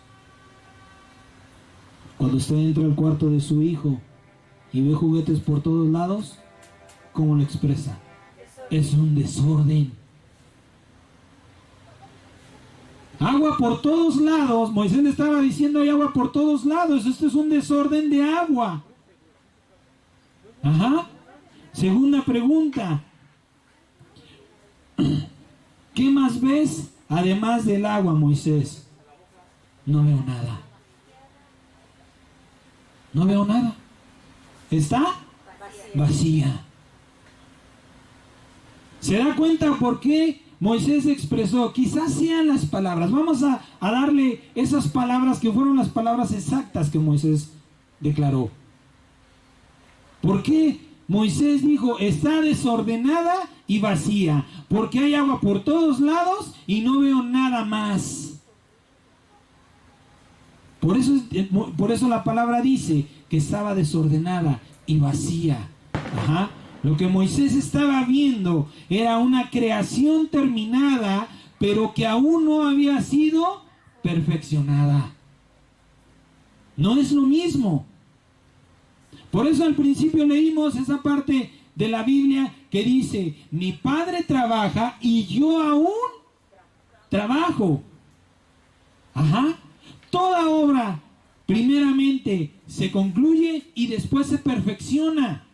S1: Cuando usted entra al cuarto de su hijo y ve juguetes por todos lados, ¿cómo lo expresa? Es un desorden. Agua por todos lados. Moisés le estaba diciendo: hay agua por todos lados. Esto es un desorden de agua. Ajá. Segunda pregunta. ¿Qué más ves además del agua, Moisés? No veo nada. No veo nada. Está vacía. ¿Se da cuenta por qué Moisés expresó? Quizás sean las palabras. Vamos a darle esas palabras que fueron las palabras exactas que Moisés declaró. ¿Por qué Moisés dijo: está desordenada y vacía? Porque hay agua por todos lados y no veo nada más. Por eso la palabra dice que estaba desordenada y vacía. Ajá. Lo que Moisés estaba viendo era una creación terminada, pero que aún no había sido perfeccionada. No es lo mismo. Por eso al principio leímos esa parte de la Biblia que dice: mi Padre trabaja y yo aún trabajo. Ajá. Toda obra primeramente se concluye y después se perfecciona.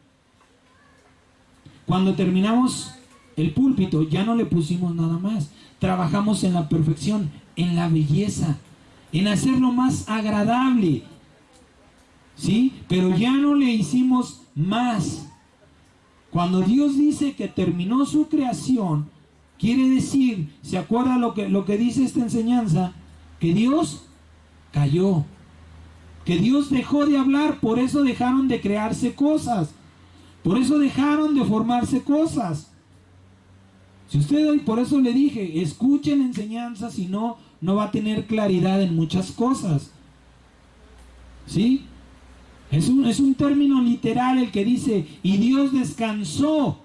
S1: Cuando terminamos el púlpito ya no le pusimos nada más. Trabajamos en la perfección, en la belleza, en hacerlo más agradable. ¿Sí? Pero ya no le hicimos más. Cuando Dios dice que terminó su creación, quiere decir, ¿se acuerda lo que dice esta enseñanza? Que Dios cayó. Que Dios dejó de hablar, por eso dejaron de crearse cosas. Por eso dejaron de formarse cosas. Si usted hoy, por eso le dije, escuchen la enseñanza, si no, no va a tener claridad en muchas cosas. ¿Sí? Es un término literal el que dice: y Dios descansó.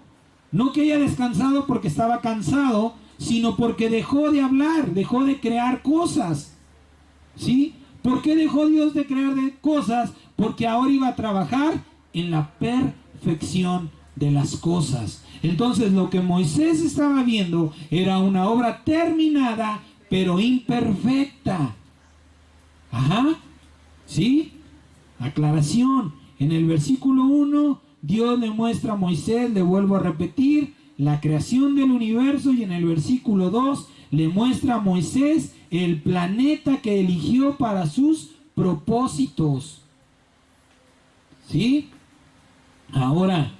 S1: No que haya descansado porque estaba cansado, sino porque dejó de hablar, dejó de crear cosas. ¿Sí? ¿Por qué dejó Dios de crear cosas? Porque ahora iba a trabajar en la perfección de las cosas. Entonces lo que Moisés estaba viendo era una obra terminada, pero imperfecta. Ajá. ¿Sí? Aclaración. En el versículo 1, Dios le muestra a Moisés, le vuelvo a repetir, la creación del universo, y en el versículo 2 le muestra a Moisés el planeta que eligió para sus propósitos. ¿Sí? Ahora,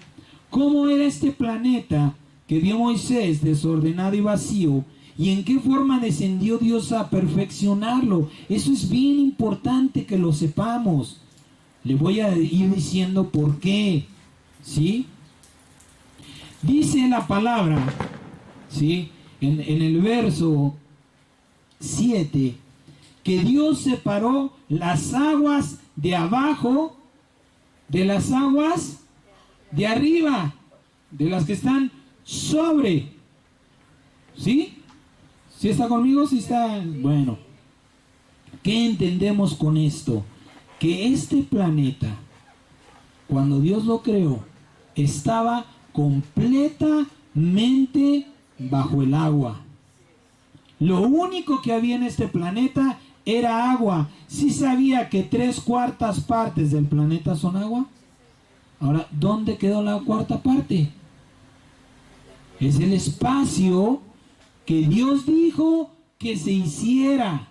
S1: ¿cómo era este planeta que vio Moisés desordenado y vacío? ¿Y en qué forma descendió Dios a perfeccionarlo? Eso es bien importante que lo sepamos. Le voy a ir diciendo por qué. ¿Sí? Dice la palabra, ¿sí?, en el verso 7, que Dios separó las aguas de abajo de las aguas de arriba, de las que están sobre. ¿Sí? ¿Sí está conmigo? ¿Sí está? Bueno. ¿Qué entendemos con esto? Que este planeta, cuando Dios lo creó, estaba completamente bajo el agua. Lo único que había en este planeta era agua. ¿Sí sabía que 3/4 partes del planeta son agua? Ahora, ¿dónde quedó la 1/4 parte? Es el espacio que Dios dijo que se hiciera.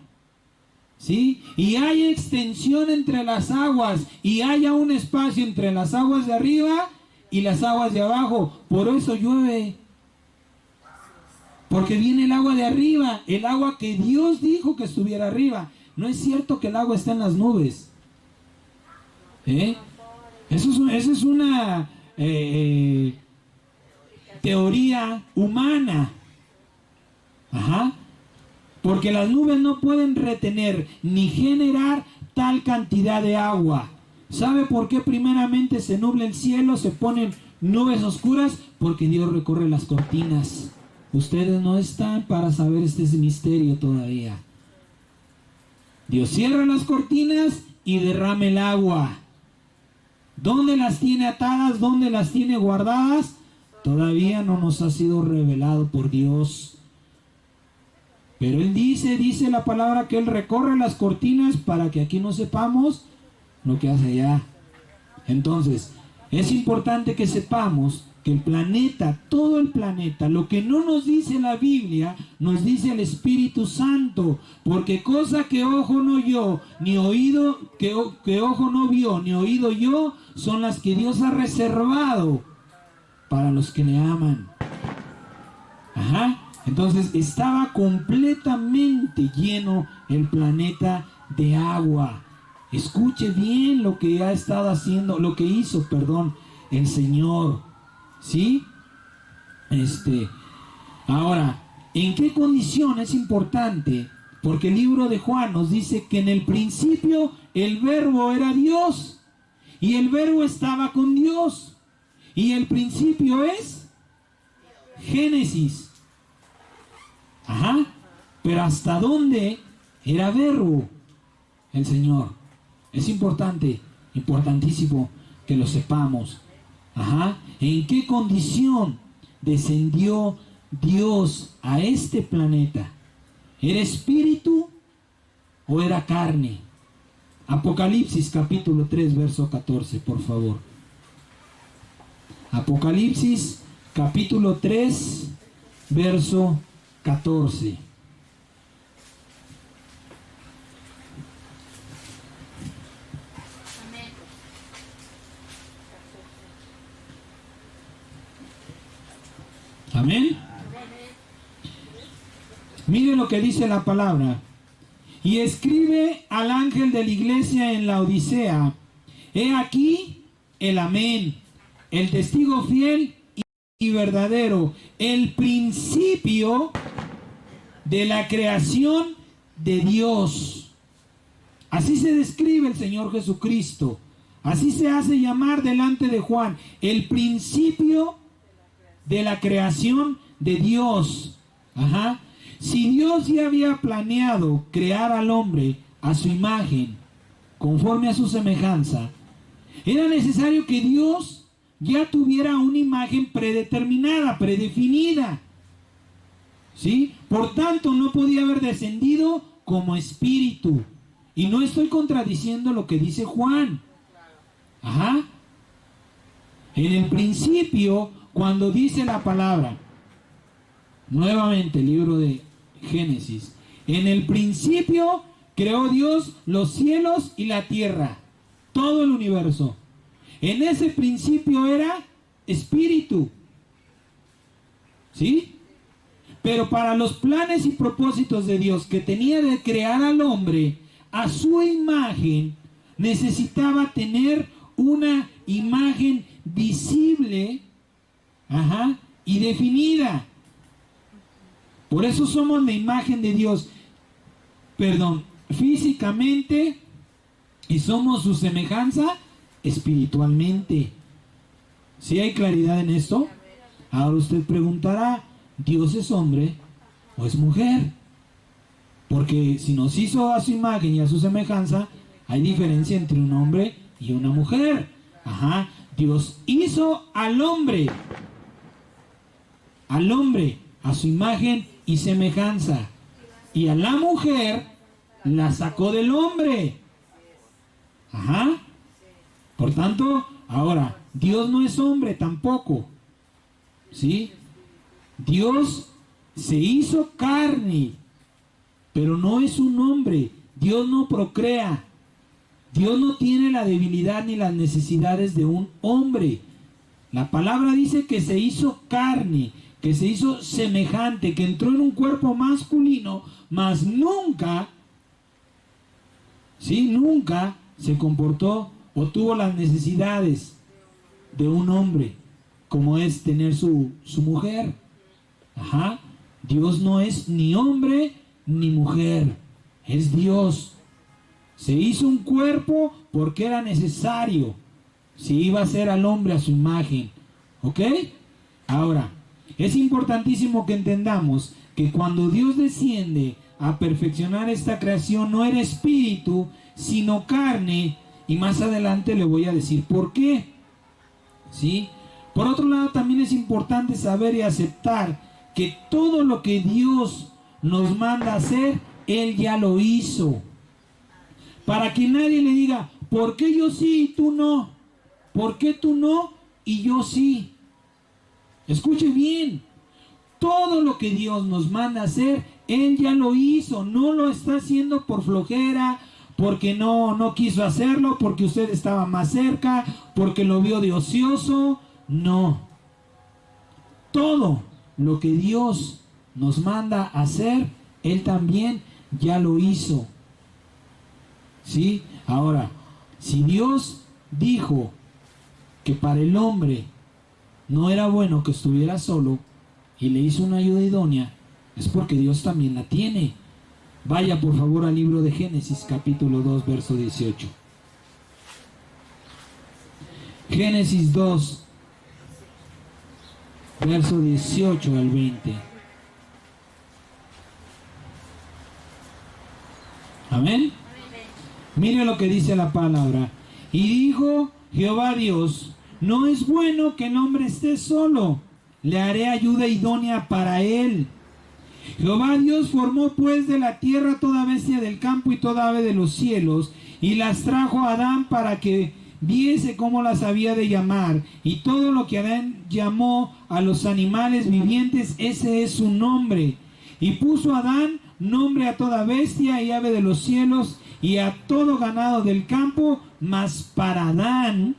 S1: ¿Sí? Y hay extensión entre las aguas, y haya un espacio entre las aguas de arriba y las aguas de abajo. Por eso llueve. Porque viene el agua de arriba, el agua que Dios dijo que estuviera arriba. No es cierto que el agua está en las nubes. Eso es una teoría humana. Ajá. Porque las nubes no pueden retener ni generar tal cantidad de agua. ¿Sabe por qué primeramente se nubla el cielo, se ponen nubes oscuras? Porque Dios recorre las cortinas. Ustedes no están para saber este misterio todavía. Dios cierra las cortinas y derrama el agua. ¿Dónde las tiene atadas? ¿Dónde las tiene guardadas? Todavía no nos ha sido revelado por Dios. Pero Él dice la palabra que Él recorre las cortinas para que aquí no sepamos lo que hace allá. Entonces, es importante que sepamos que el planeta, todo el planeta, lo que no nos dice la Biblia, nos dice el Espíritu Santo, porque cosa que ojo no oyó, ni oído, que ojo no vio, ni oído yo, son las que Dios ha reservado para los que le aman. Ajá. Entonces estaba completamente lleno el planeta de agua. Escuche bien lo que ha estado haciendo, lo que hizo, el Señor. ¿Sí? Ahora, ¿en qué condición es importante? Porque el libro de Juan nos dice que en el principio el verbo era Dios y el verbo estaba con Dios. Y el principio es Génesis. Ajá. Pero ¿hasta dónde era verbo el Señor? Es importante, importantísimo que lo sepamos. Ajá. ¿En qué condición descendió Dios a este planeta? ¿Era espíritu o era carne? Apocalipsis capítulo 3, verso 14, por favor. Apocalipsis capítulo 3, verso 14. Amén. Mire lo que dice la palabra. Y escribe al ángel de la iglesia en la Odisea: he aquí el amén, el testigo fiel y verdadero, el principio de la creación de Dios. Así se describe el Señor Jesucristo. Así se hace llamar delante de Juan, el principio de la creación de Dios. Ajá. Si Dios ya había planeado crear al hombre a su imagen, conforme a su semejanza, era necesario que Dios ya tuviera una imagen predeterminada, predefinida. ¿Sí? Por tanto, no podía haber descendido como espíritu. Y no estoy contradiciendo lo que dice Juan. Ajá. En el principio, cuando dice la palabra, nuevamente el libro de Génesis, en el principio creó Dios los cielos y la tierra, todo el universo. En ese principio era espíritu. ¿Sí? Pero para los planes y propósitos de Dios, que tenía de crear al hombre a su imagen, necesitaba tener una imagen visible, ajá, y definida. Por eso somos la imagen de Dios, físicamente, y somos su semejanza espiritualmente. ¿Sí hay claridad en esto? Ahora usted preguntará, ¿Dios es hombre o es mujer? Porque si nos hizo a su imagen y a su semejanza, hay diferencia entre un hombre y una mujer. Ajá. Dios hizo al hombre a su imagen y semejanza, y a la mujer la sacó del hombre. Ajá. Por tanto, ahora, Dios no es hombre tampoco. ¿Sí? Dios se hizo carne, pero no es un hombre. Dios no procrea. Dios no tiene la debilidad ni las necesidades de un hombre. La palabra dice que se hizo carne, que se hizo semejante, que entró en un cuerpo masculino, mas nunca, ¿sí? Nunca se comportó o tuvo las necesidades de un hombre, como es tener su mujer. Ajá. Dios no es ni hombre ni mujer, es Dios. Se hizo un cuerpo porque era necesario, si iba a ser al hombre a su imagen. ¿Ok? Ahora, es importantísimo que entendamos que cuando Dios desciende a perfeccionar esta creación, no era espíritu, sino carne, y más adelante le voy a decir por qué. ¿Sí? Por otro lado, también es importante saber y aceptar que todo lo que Dios nos manda hacer, Él ya lo hizo. Para que nadie le diga, ¿por qué yo sí y tú no? ¿Por qué tú no y yo sí? Escuche bien, todo lo que Dios nos manda hacer, Él ya lo hizo. No lo está haciendo por flojera, porque no quiso hacerlo, porque usted estaba más cerca, porque lo vio de ocioso. No. Todo lo que Dios nos manda hacer, Él también ya lo hizo. ¿Sí? Ahora, si Dios dijo que para el hombre no era bueno que estuviera solo y le hizo una ayuda idónea, es porque Dios también la tiene. Vaya por favor al libro de Génesis capítulo 2 verso 18. Génesis 2 verso 18 al 20. Amén. Mire lo que dice la palabra. Y dijo Jehová Dios, no es bueno que el hombre esté solo, le haré ayuda idónea para él. Jehová Dios formó pues de la tierra toda bestia del campo y toda ave de los cielos, y las trajo a Adán para que viese cómo las había de llamar. Y todo lo que Adán llamó a los animales vivientes, ese es su nombre. Y puso Adán nombre a toda bestia y ave de los cielos y a todo ganado del campo, mas para Adán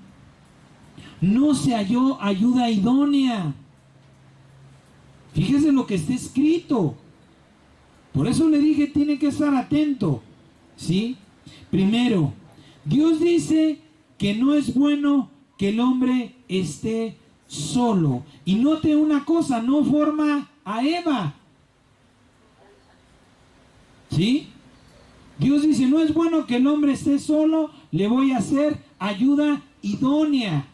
S1: no se halló ayuda idónea. Fíjese lo que está escrito. Por eso le dije, tiene que estar atento. ¿Sí? Primero, Dios dice que no es bueno que el hombre esté solo. Y note una cosa, no forma a Eva. ¿Sí? Dios dice, no es bueno que el hombre esté solo, le voy a hacer ayuda idónea.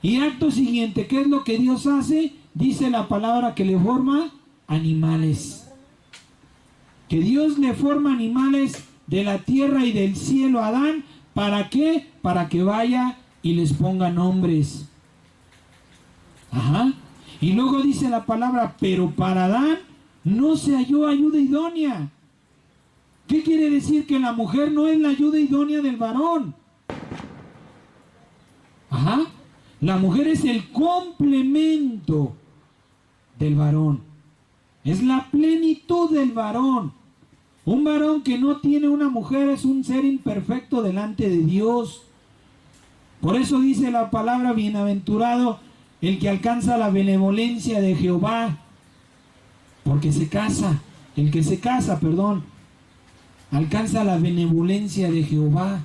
S1: Y acto siguiente, ¿qué es lo que Dios hace? Dice la palabra que le forma animales. Que Dios le forma animales de la tierra y del cielo a Adán. ¿Para qué? Para que vaya y les ponga nombres. Ajá. Y luego dice la palabra, pero para Adán no se halló ayuda idónea. ¿Qué quiere decir? Que la mujer no es la ayuda idónea del varón. Ajá. La mujer es el complemento del varón. Es la plenitud del varón. Un varón que no tiene una mujer es un ser imperfecto delante de Dios. Por eso dice la palabra, bienaventurado el que alcanza la benevolencia de Jehová. Porque se casa, el que se casa, perdón, alcanza la benevolencia de Jehová.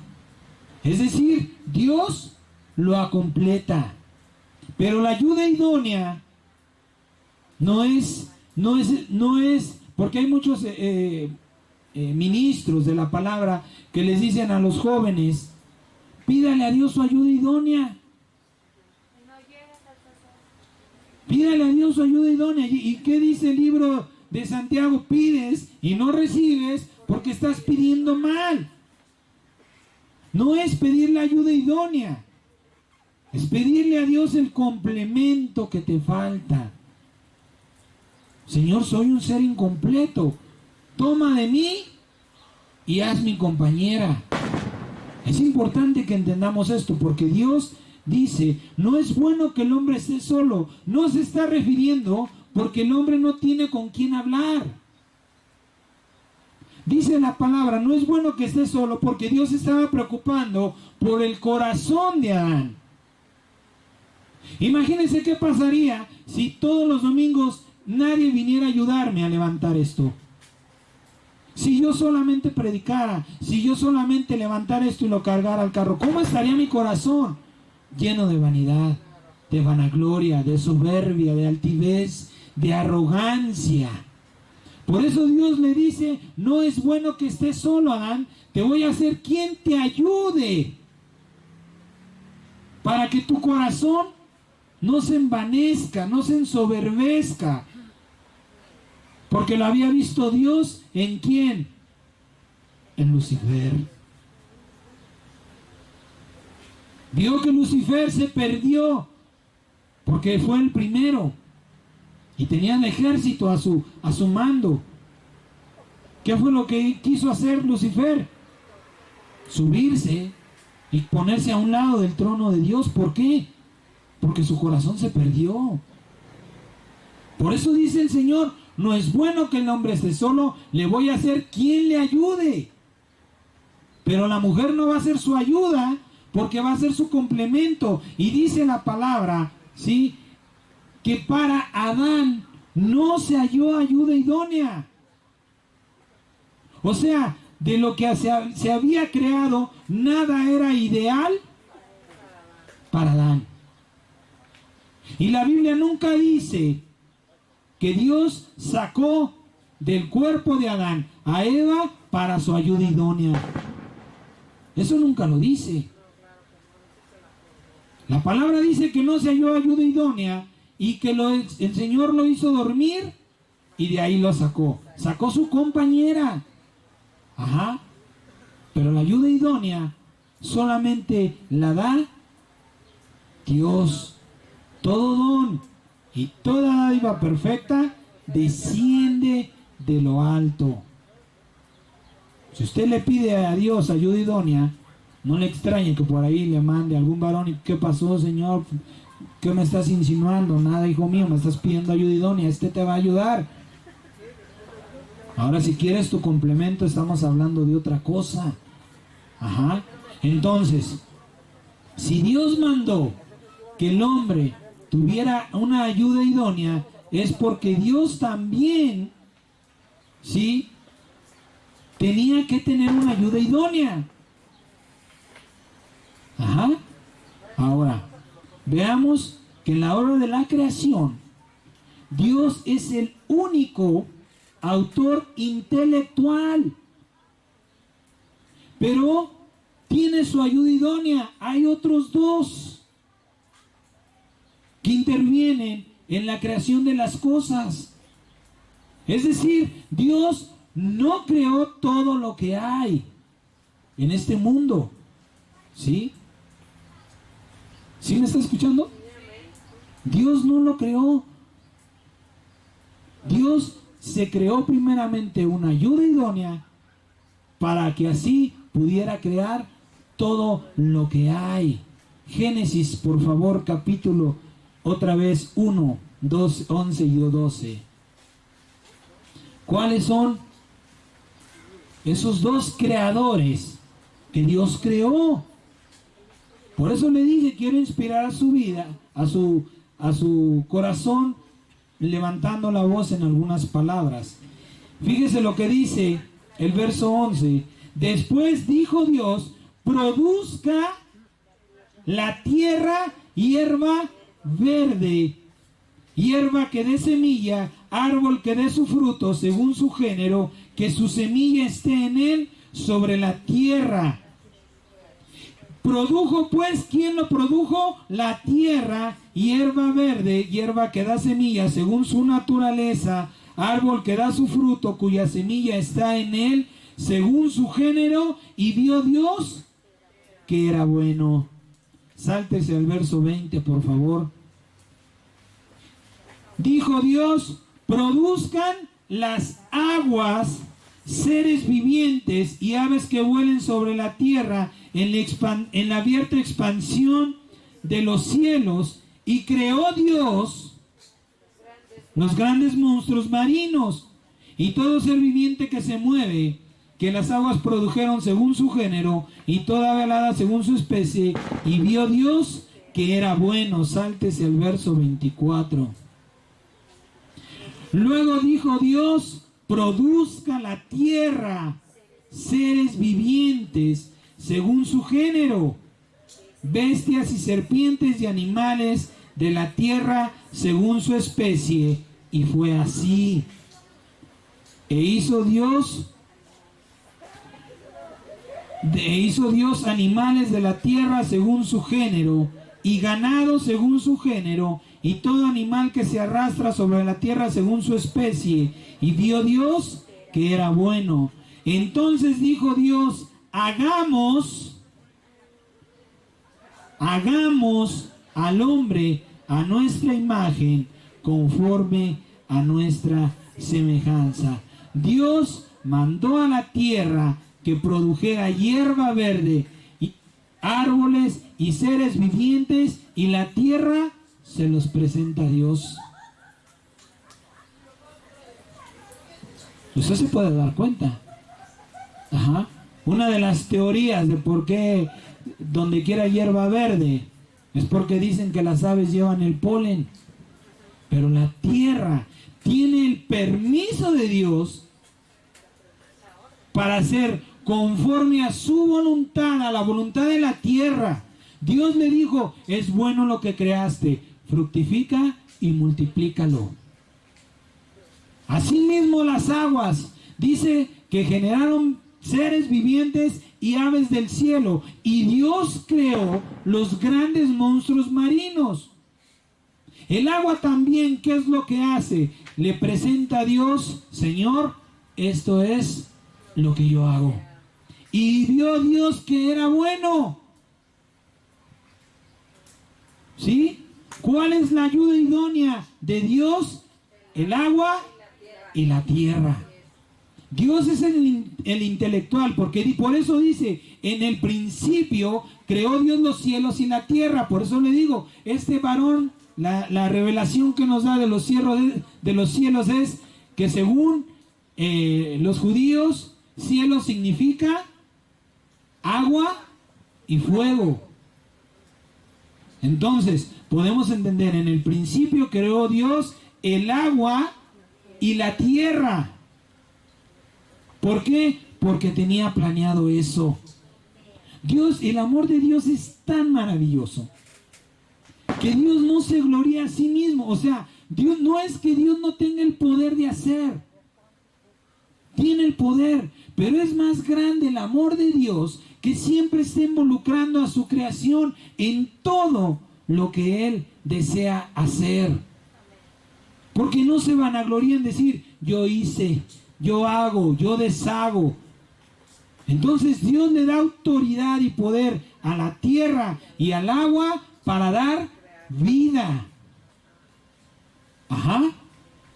S1: Es decir, Dios lo completa. Pero la ayuda idónea no es, porque hay muchos ministros de la palabra que les dicen a los jóvenes, pídale a Dios su ayuda idónea. Pídale a Dios su ayuda idónea. ¿Y qué dice el libro de Santiago? Pides y no recibes porque estás pidiendo mal. No es pedir la ayuda idónea, es pedirle a Dios el complemento que te falta. Señor, soy un ser incompleto, toma de mí y haz mi compañera. Es importante que entendamos esto, porque Dios dice, no es bueno que el hombre esté solo. No se está refiriendo porque el hombre no tiene con quién hablar. Dice la palabra, no es bueno que esté solo, porque Dios estaba preocupando por el corazón de Adán. Imagínense qué pasaría si todos los domingos nadie viniera a ayudarme a levantar esto. Si yo solamente predicara, si yo solamente levantara esto y lo cargara al carro, ¿cómo estaría mi corazón? Lleno de vanidad, de vanagloria, de soberbia, de altivez, de arrogancia. Por eso Dios le dice, no es bueno que estés solo, Adán, te voy a hacer quien te ayude, para que tu corazón no se envanezca, no se ensoberbezca. Porque lo había visto Dios, ¿en quién? En Lucifer. Vio que Lucifer se perdió, porque fue el primero, y tenía el ejército a su mando. ¿Qué fue lo que quiso hacer Lucifer? Subirse y ponerse a un lado del trono de Dios. ¿Por qué? Porque su corazón se perdió. Por eso dice el Señor, no es bueno que el hombre esté solo, le voy a hacer quien le ayude. Pero la mujer no va a ser su ayuda, porque va a ser su complemento. Y dice la palabra, ¿sí?, que para Adán no se halló ayuda idónea. O sea, de lo que se había creado, nada era ideal para Adán. Y la Biblia nunca dice que Dios sacó del cuerpo de Adán a Eva para su ayuda idónea. Eso nunca lo dice. La palabra dice que no se halló ayuda idónea y que el Señor lo hizo dormir y de ahí lo sacó. Sacó su compañera. Ajá. Pero la ayuda idónea solamente la da Dios. Todo don y toda dádiva perfecta desciende de lo alto. Si usted le pide a Dios ayuda idónea, no le extrañe que por ahí le mande algún varón y ¿qué pasó, Señor? ¿Qué me estás insinuando? Nada, hijo mío, me estás pidiendo ayuda idónea, este te va a ayudar. Ahora, si quieres tu complemento, estamos hablando de otra cosa. Ajá. Entonces, si Dios mandó que el hombre tuviera una ayuda idónea, es porque Dios también, ¿sí?, tenía que tener una ayuda idónea. Ajá. Ahora, veamos que en la obra de la creación, Dios es el único autor intelectual, pero tiene su ayuda idónea. Hay otros dos que intervienen en la creación de las cosas. Es decir, Dios no creó todo lo que hay en este mundo. ¿Sí? ¿Sí me está escuchando? Dios no lo creó. Dios se creó primeramente una ayuda idónea para que así pudiera crear todo lo que hay. Génesis, por favor, capítulo otra vez 1, 2, 11 y 12. ¿Cuáles son esos dos creadores que Dios creó? Por eso le dije, quiero inspirar a su vida, a su corazón, levantando la voz en algunas palabras. Fíjese lo que dice el verso 11. Después dijo Dios, produzca la tierra hierba verde, hierba que dé semilla, árbol que dé su fruto según su género, que su semilla esté en él sobre la tierra. Produjo pues, ¿quién lo produjo? La tierra, hierba verde, hierba que da semilla según su naturaleza, árbol que da su fruto cuya semilla está en él según su género, y vio Dios que era bueno. Sáltese al verso 20, por favor. Dijo Dios, produzcan las aguas seres vivientes y aves que vuelen sobre la tierra en la abierta expansión de los cielos, y creó Dios los grandes monstruos marinos y todo ser viviente que se mueve, que las aguas produjeron según su género, y toda velada según su especie, y vio Dios que era bueno. Sáltese al verso 24. Luego dijo Dios, produzca la tierra seres vivientes según su género, bestias y serpientes y animales de la tierra según su especie. Y fue así. E hizo Dios animales de la tierra según su género, y ganado según su género, y todo animal que se arrastra sobre la tierra según su especie. Y vio Dios que era bueno. Entonces dijo Dios: hagamos al hombre a nuestra imagen, conforme a nuestra semejanza. Dios mandó a la tierra que produjera hierba verde, y árboles y seres vivientes, y la tierra se los presenta a Dios. Usted se puede dar cuenta. Una de las teorías de por qué donde quiera hierba verde es porque dicen que las aves llevan el polen. Pero la tierra tiene el permiso de Dios para hacer conforme a su voluntad, a la voluntad de la tierra. Dios le dijo: es bueno lo que creaste, fructifica y multiplícalo. Asimismo las aguas, dice que generaron seres vivientes y aves del cielo, y Dios creó los grandes monstruos marinos. El agua también, ¿qué es lo que hace? Le presenta a Dios: Señor, esto es lo que yo hago. Y vio Dios que era bueno. ¿Sí? ¿Cuál es la ayuda idónea de Dios? El agua y la tierra. Dios es el intelectual, porque por eso dice: en el principio creó Dios los cielos y la tierra. Por eso le digo, este varón, la revelación que nos da de los cielos es que según los judíos, cielo significa agua y fuego. Entonces podemos entender: en el principio creó Dios el agua y la tierra. ¿Por qué? Porque tenía planeado eso. Dios, el amor de Dios es tan maravilloso que Dios no se gloria a sí mismo. O sea, Dios no es que Dios no tenga el poder de hacer. Tiene el poder, pero es más grande el amor de Dios, que siempre está involucrando a su creación en todo lo que Él desea hacer. Porque no se vanagloria en decir: yo hice, yo hago, yo deshago. Entonces Dios le da autoridad y poder a la tierra y al agua para dar vida.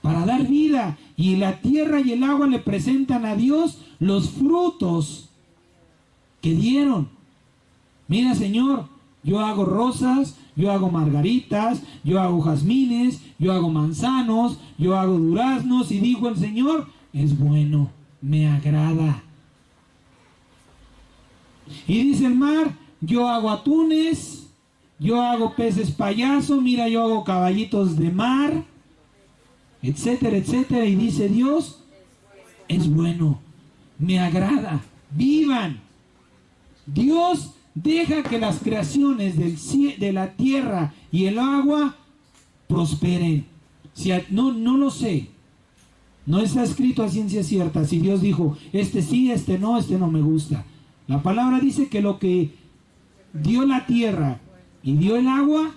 S1: Para dar vida. Y la tierra y el agua le presentan a Dios los frutos que dieron. Mira, Señor, yo hago rosas, yo hago margaritas, yo hago jazmines, yo hago manzanos, yo hago duraznos. Y dijo el Señor: es bueno, me agrada. Y dice el mar: yo hago atunes, yo hago peces payaso, mira, yo hago caballitos de mar, etcétera, etcétera. Y dice Dios: es bueno, me agrada, vivan. Dios deja que las creaciones de la tierra y el agua prosperen. No lo sé. No está escrito a ciencia cierta si Dios dijo: este sí, este no me gusta. La palabra dice que lo que dio la tierra y dio el agua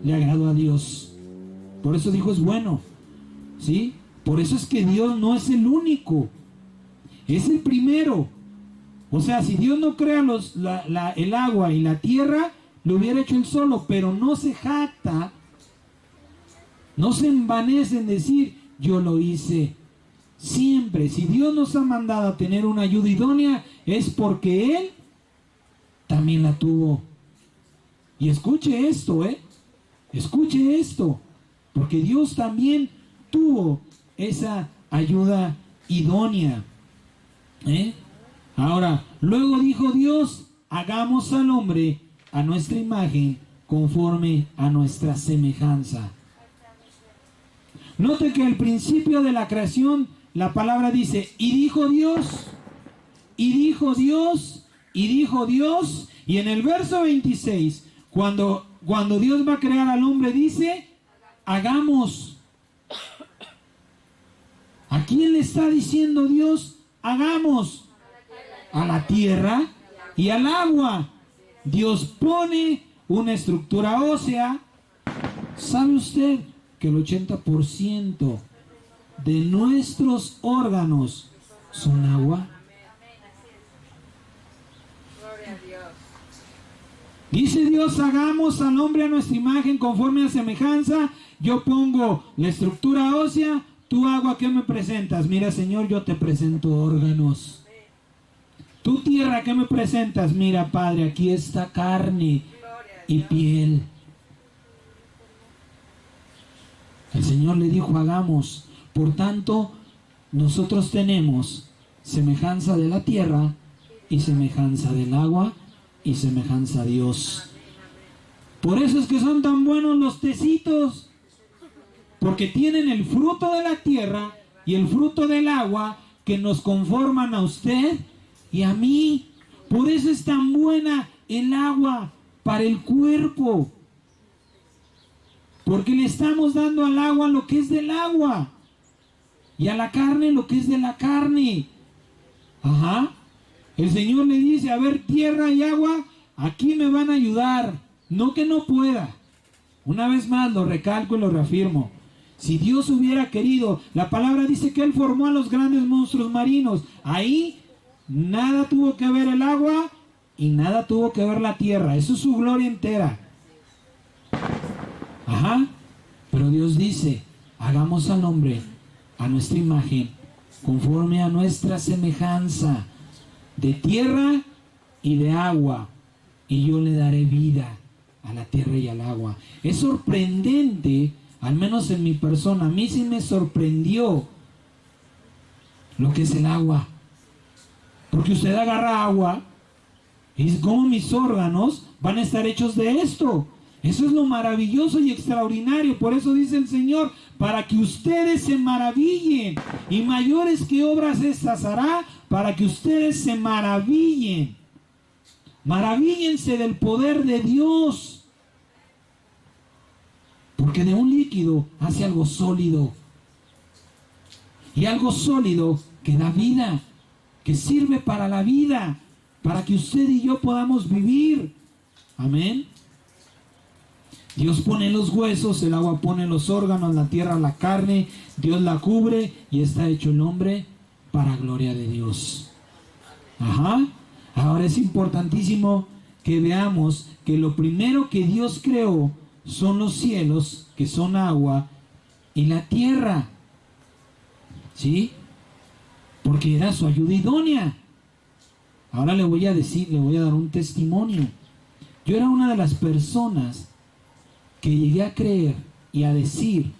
S1: le agradó a Dios. Por eso dijo: es bueno. ¿Sí? Por eso es que Dios no es el único, es el primero. O sea, si Dios no crea el agua y la tierra, lo hubiera hecho Él solo. Pero no se jacta, no se envanece en decir: yo lo hice. Siempre, si Dios nos ha mandado a tener una ayuda idónea, es porque Él también la tuvo. Y escuche esto, escuche esto, porque Dios también tuvo esa ayuda idónea. Ahora, luego dijo Dios: hagamos al hombre a nuestra imagen, conforme a nuestra semejanza. Note que al principio de la creación la palabra dice, y dijo Dios, y dijo Dios, y dijo Dios, y en el verso 26, cuando Dios va a crear al hombre, dice, hagamos. ¿A quién le está diciendo Dios, hagamos? A la tierra y al agua. Dios pone una estructura ósea. ¿Sabe usted que el 80% de nuestros órganos son agua? Dice Dios, hagamos al hombre a nuestra imagen conforme a semejanza. Yo pongo la estructura ósea, tú agua, ¿qué me presentas? Mira, Señor, yo te presento órganos. Tú tierra, ¿qué me presentas? Mira, Padre, aquí está carne y piel. El Señor le dijo, hagamos. Por tanto, nosotros tenemos semejanza de la tierra y semejanza del agua y semejanza a Dios. Por eso es que son tan buenos los tecitos, porque tienen el fruto de la tierra y el fruto del agua que nos conforman a usted y a mí. Por eso es tan buena el agua para el cuerpo, porque le estamos dando al agua lo que es del agua y a la carne lo que es de la carne. Ajá. El Señor le dice, a ver, tierra y agua, aquí me van a ayudar. No que no pueda. Una vez más lo recalco y lo reafirmo. Si Dios hubiera querido, la palabra dice que Él formó a los grandes monstruos marinos. Ahí nada tuvo que ver el agua y nada tuvo que ver la tierra. Eso es su gloria entera. Ajá. Pero Dios dice, hagamos al hombre a nuestra imagen, conforme a nuestra semejanza, de tierra y de agua, y yo le daré vida a la tierra y al agua. Es sorprendente, al menos en mi persona, a mí sí me sorprendió lo que es el agua. Porque usted agarra agua y dice, ¿cómo mis órganos van a estar hechos de esto? Eso es lo maravilloso y extraordinario. Por eso dice el Señor, para que ustedes se maravillen, y mayores que obras estas hará, para que ustedes se maravillen. Maravíllense del poder de Dios, porque de un líquido hace algo sólido, y algo sólido que da vida, que sirve para la vida, para que usted y yo podamos vivir. Amén. Dios pone los huesos, el agua pone los órganos, la tierra la carne, Dios la cubre y está hecho el hombre para gloria de Dios. Ajá. Ahora es importantísimo que veamos que lo primero que Dios creó son los cielos, que son agua, y la tierra. ¿Sí? Porque era su ayuda idónea. Ahora le voy a dar un testimonio. Yo era una de las personas que llegué a creer y a decir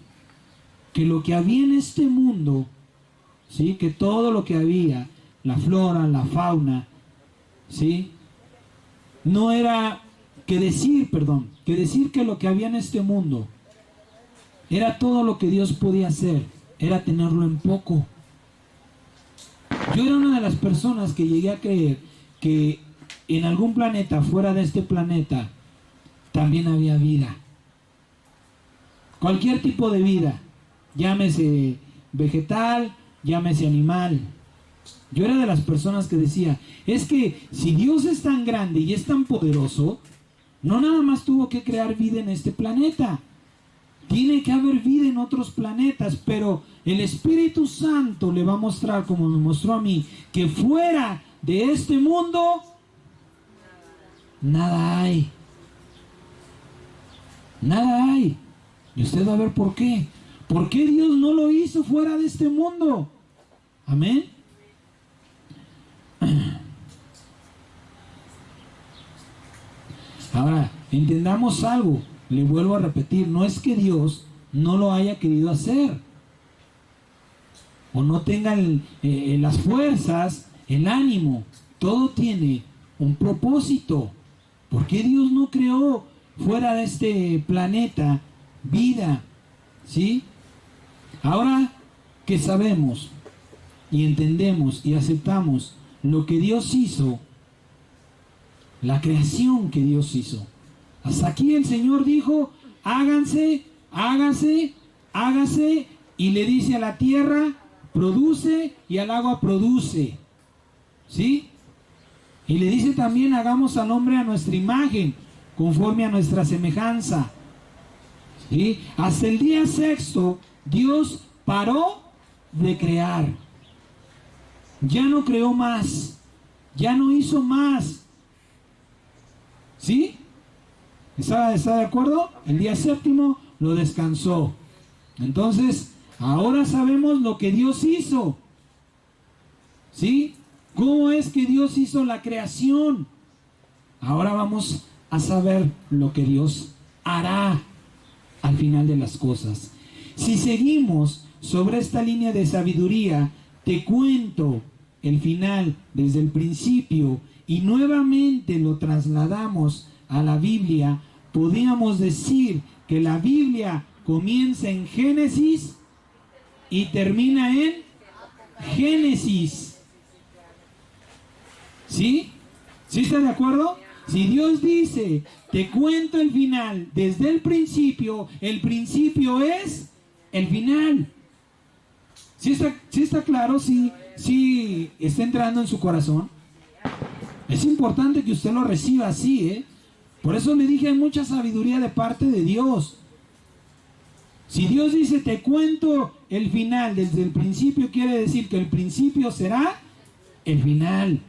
S1: que lo que había en este mundo, ¿sí? Que todo lo que había, la flora, la fauna, ¿sí? No era que decir que lo que había en este mundo era todo lo que Dios podía hacer, era tenerlo en poco. Yo era una de las personas que llegué a creer que en algún planeta fuera de este planeta también había vida. Cualquier tipo de vida, llámese vegetal, llámese animal. Yo era de las personas que decía, es que si Dios es tan grande y es tan poderoso, no nada más tuvo que crear vida en este planeta. Tiene que haber vida en otros planetas, pero el Espíritu Santo le va a mostrar, como me mostró a mí, que fuera de este mundo, nada hay. Nada hay. Y usted va a ver por qué. ¿Por qué Dios no lo hizo fuera de este mundo? Amén. Ahora, entendamos algo. Le vuelvo a repetir, no es que Dios no lo haya querido hacer, o no tenga las fuerzas, el ánimo. Todo tiene un propósito. ¿Por qué Dios no creó fuera de este planeta vida? ¿Sí? Ahora que sabemos y entendemos y aceptamos lo que Dios hizo, la creación que Dios hizo. Hasta aquí el Señor dijo, háganse, hágase, hágase, y le dice a la tierra, produce, y al agua produce. ¿Sí? Y le dice también, hagamos al hombre a nuestra imagen, conforme a nuestra semejanza. ¿Sí? Hasta el día sexto, Dios paró de crear. Ya no creó más, ya no hizo más. ¿Sí? ¿Está de acuerdo? El día séptimo lo descansó. Entonces, ahora sabemos lo que Dios hizo. ¿Sí? ¿Cómo es que Dios hizo la creación? Ahora vamos a saber lo que Dios hará al final de las cosas. Si seguimos sobre esta línea de sabiduría, te cuento el final desde el principio y nuevamente lo trasladamos a la Biblia, podríamos decir que la Biblia comienza en Génesis y termina en Génesis. ¿Sí? ¿Sí está de acuerdo? Si Dios dice, te cuento el final desde el principio es el final. ¿Sí está claro? ¿Sí está entrando en su corazón? Es importante que usted lo reciba así, ¿eh? Por eso le dije, hay mucha sabiduría de parte de Dios. Si Dios dice, te cuento el final desde el principio, quiere decir que el principio será el final.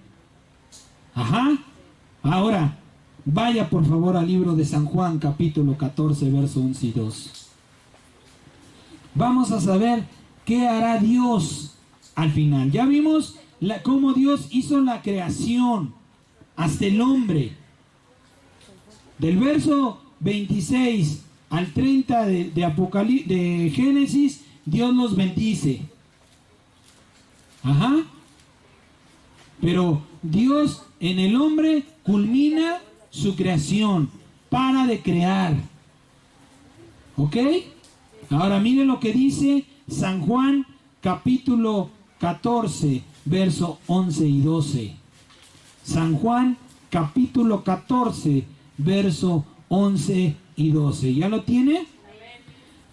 S1: Ajá. Ahora, vaya por favor al libro de San Juan, capítulo 14, verso 11 y 2. Vamos a saber qué hará Dios al final. Ya vimos cómo Dios hizo la creación hasta el hombre. Del verso 26 al 30 de Génesis, Dios los bendice. Ajá. Pero Dios en el hombre culmina su creación, para de crear. ¿Ok? Ahora miren lo que dice San Juan capítulo 14, verso 11 y 12. San Juan capítulo 14, verso 11 y 12. ¿Ya lo tiene?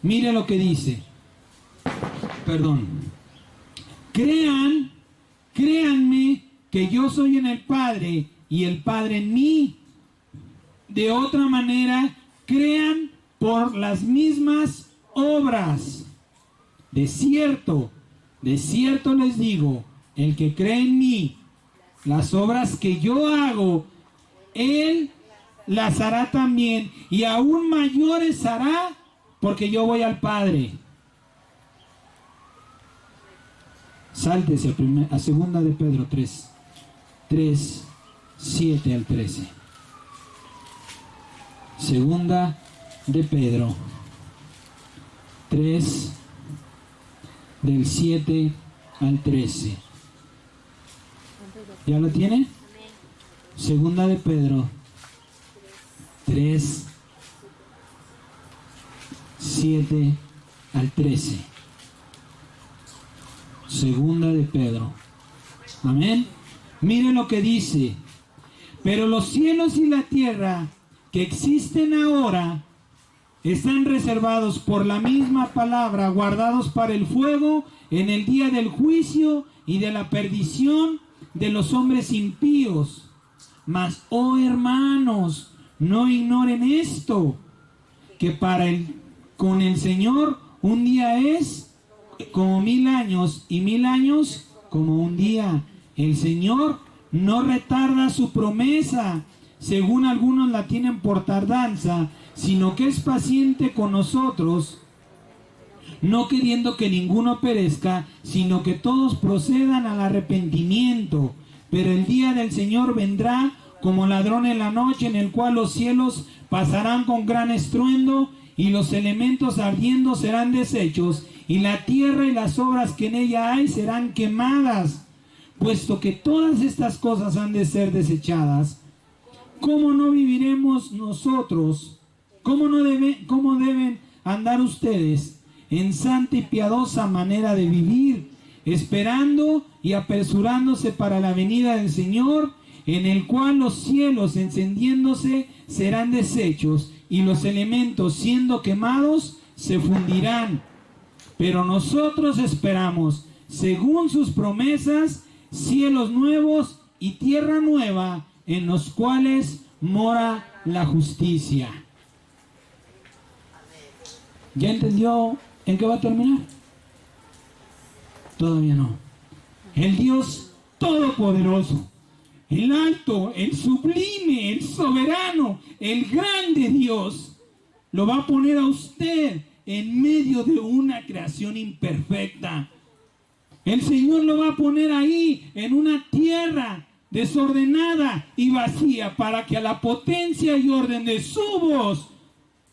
S1: Mire lo que dice. Perdón. Créanme que yo soy en el Padre y el Padre en mí. De otra manera, crean por las mismas obras. De cierto les digo, el que cree en mí, las obras que yo hago, él las hará también, y aún mayores hará, porque yo voy al Padre. Sáltese a segunda de Pedro 3, 7 al 13. Segunda de Pedro 3, del 7 al 13. ¿Ya lo tiene? Segunda de Pedro 3, 7 al 13. Segunda de Pedro. Amén. Mire lo que dice. Pero los cielos y la tierra que existen ahora están reservados por la misma palabra, guardados para el fuego en el día del juicio y de la perdición de los hombres impíos. Mas, oh hermanos, no ignoren esto, que con el Señor un día es como 1000 años y 1000 años como un día. El Señor no retarda su promesa, según algunos la tienen por tardanza, sino que es paciente con nosotros, no queriendo que ninguno perezca, sino que todos procedan al arrepentimiento. Pero el día del Señor vendrá como ladrón en la noche, en el cual los cielos pasarán con gran estruendo, y los elementos ardiendo serán deshechos, y la tierra y las obras que en ella hay serán quemadas. Puesto que todas estas cosas han de ser desechadas, ¿cómo no viviremos nosotros? ¿Cómo deben andar ustedes en santa y piadosa manera de vivir, esperando y apresurándose para la venida del Señor, en el cual los cielos encendiéndose serán deshechos y los elementos siendo quemados se fundirán. Pero nosotros esperamos, según sus promesas, cielos nuevos y tierra nueva, en los cuales mora la justicia. ¿Ya entendió en qué va a terminar? Todavía no. El Dios Todopoderoso, el alto, el sublime, el soberano, el grande Dios, lo va a poner a usted en medio de una creación imperfecta. El Señor lo va a poner ahí en una tierra desordenada y vacía, para que a la potencia y orden de su voz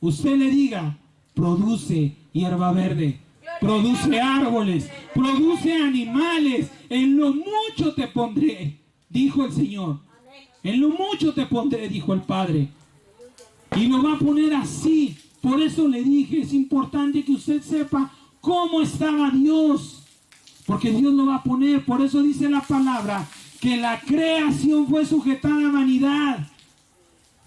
S1: usted le diga: produce hierba verde, produce árboles, produce animales, en lo mucho te pondré, dijo el Señor. En lo mucho te pondré, dijo el Padre. Y lo va a poner así. Por eso le dije, es importante que usted sepa cómo estaba Dios, porque Dios lo va a poner. Por eso dice la palabra que la creación fue sujetada a vanidad.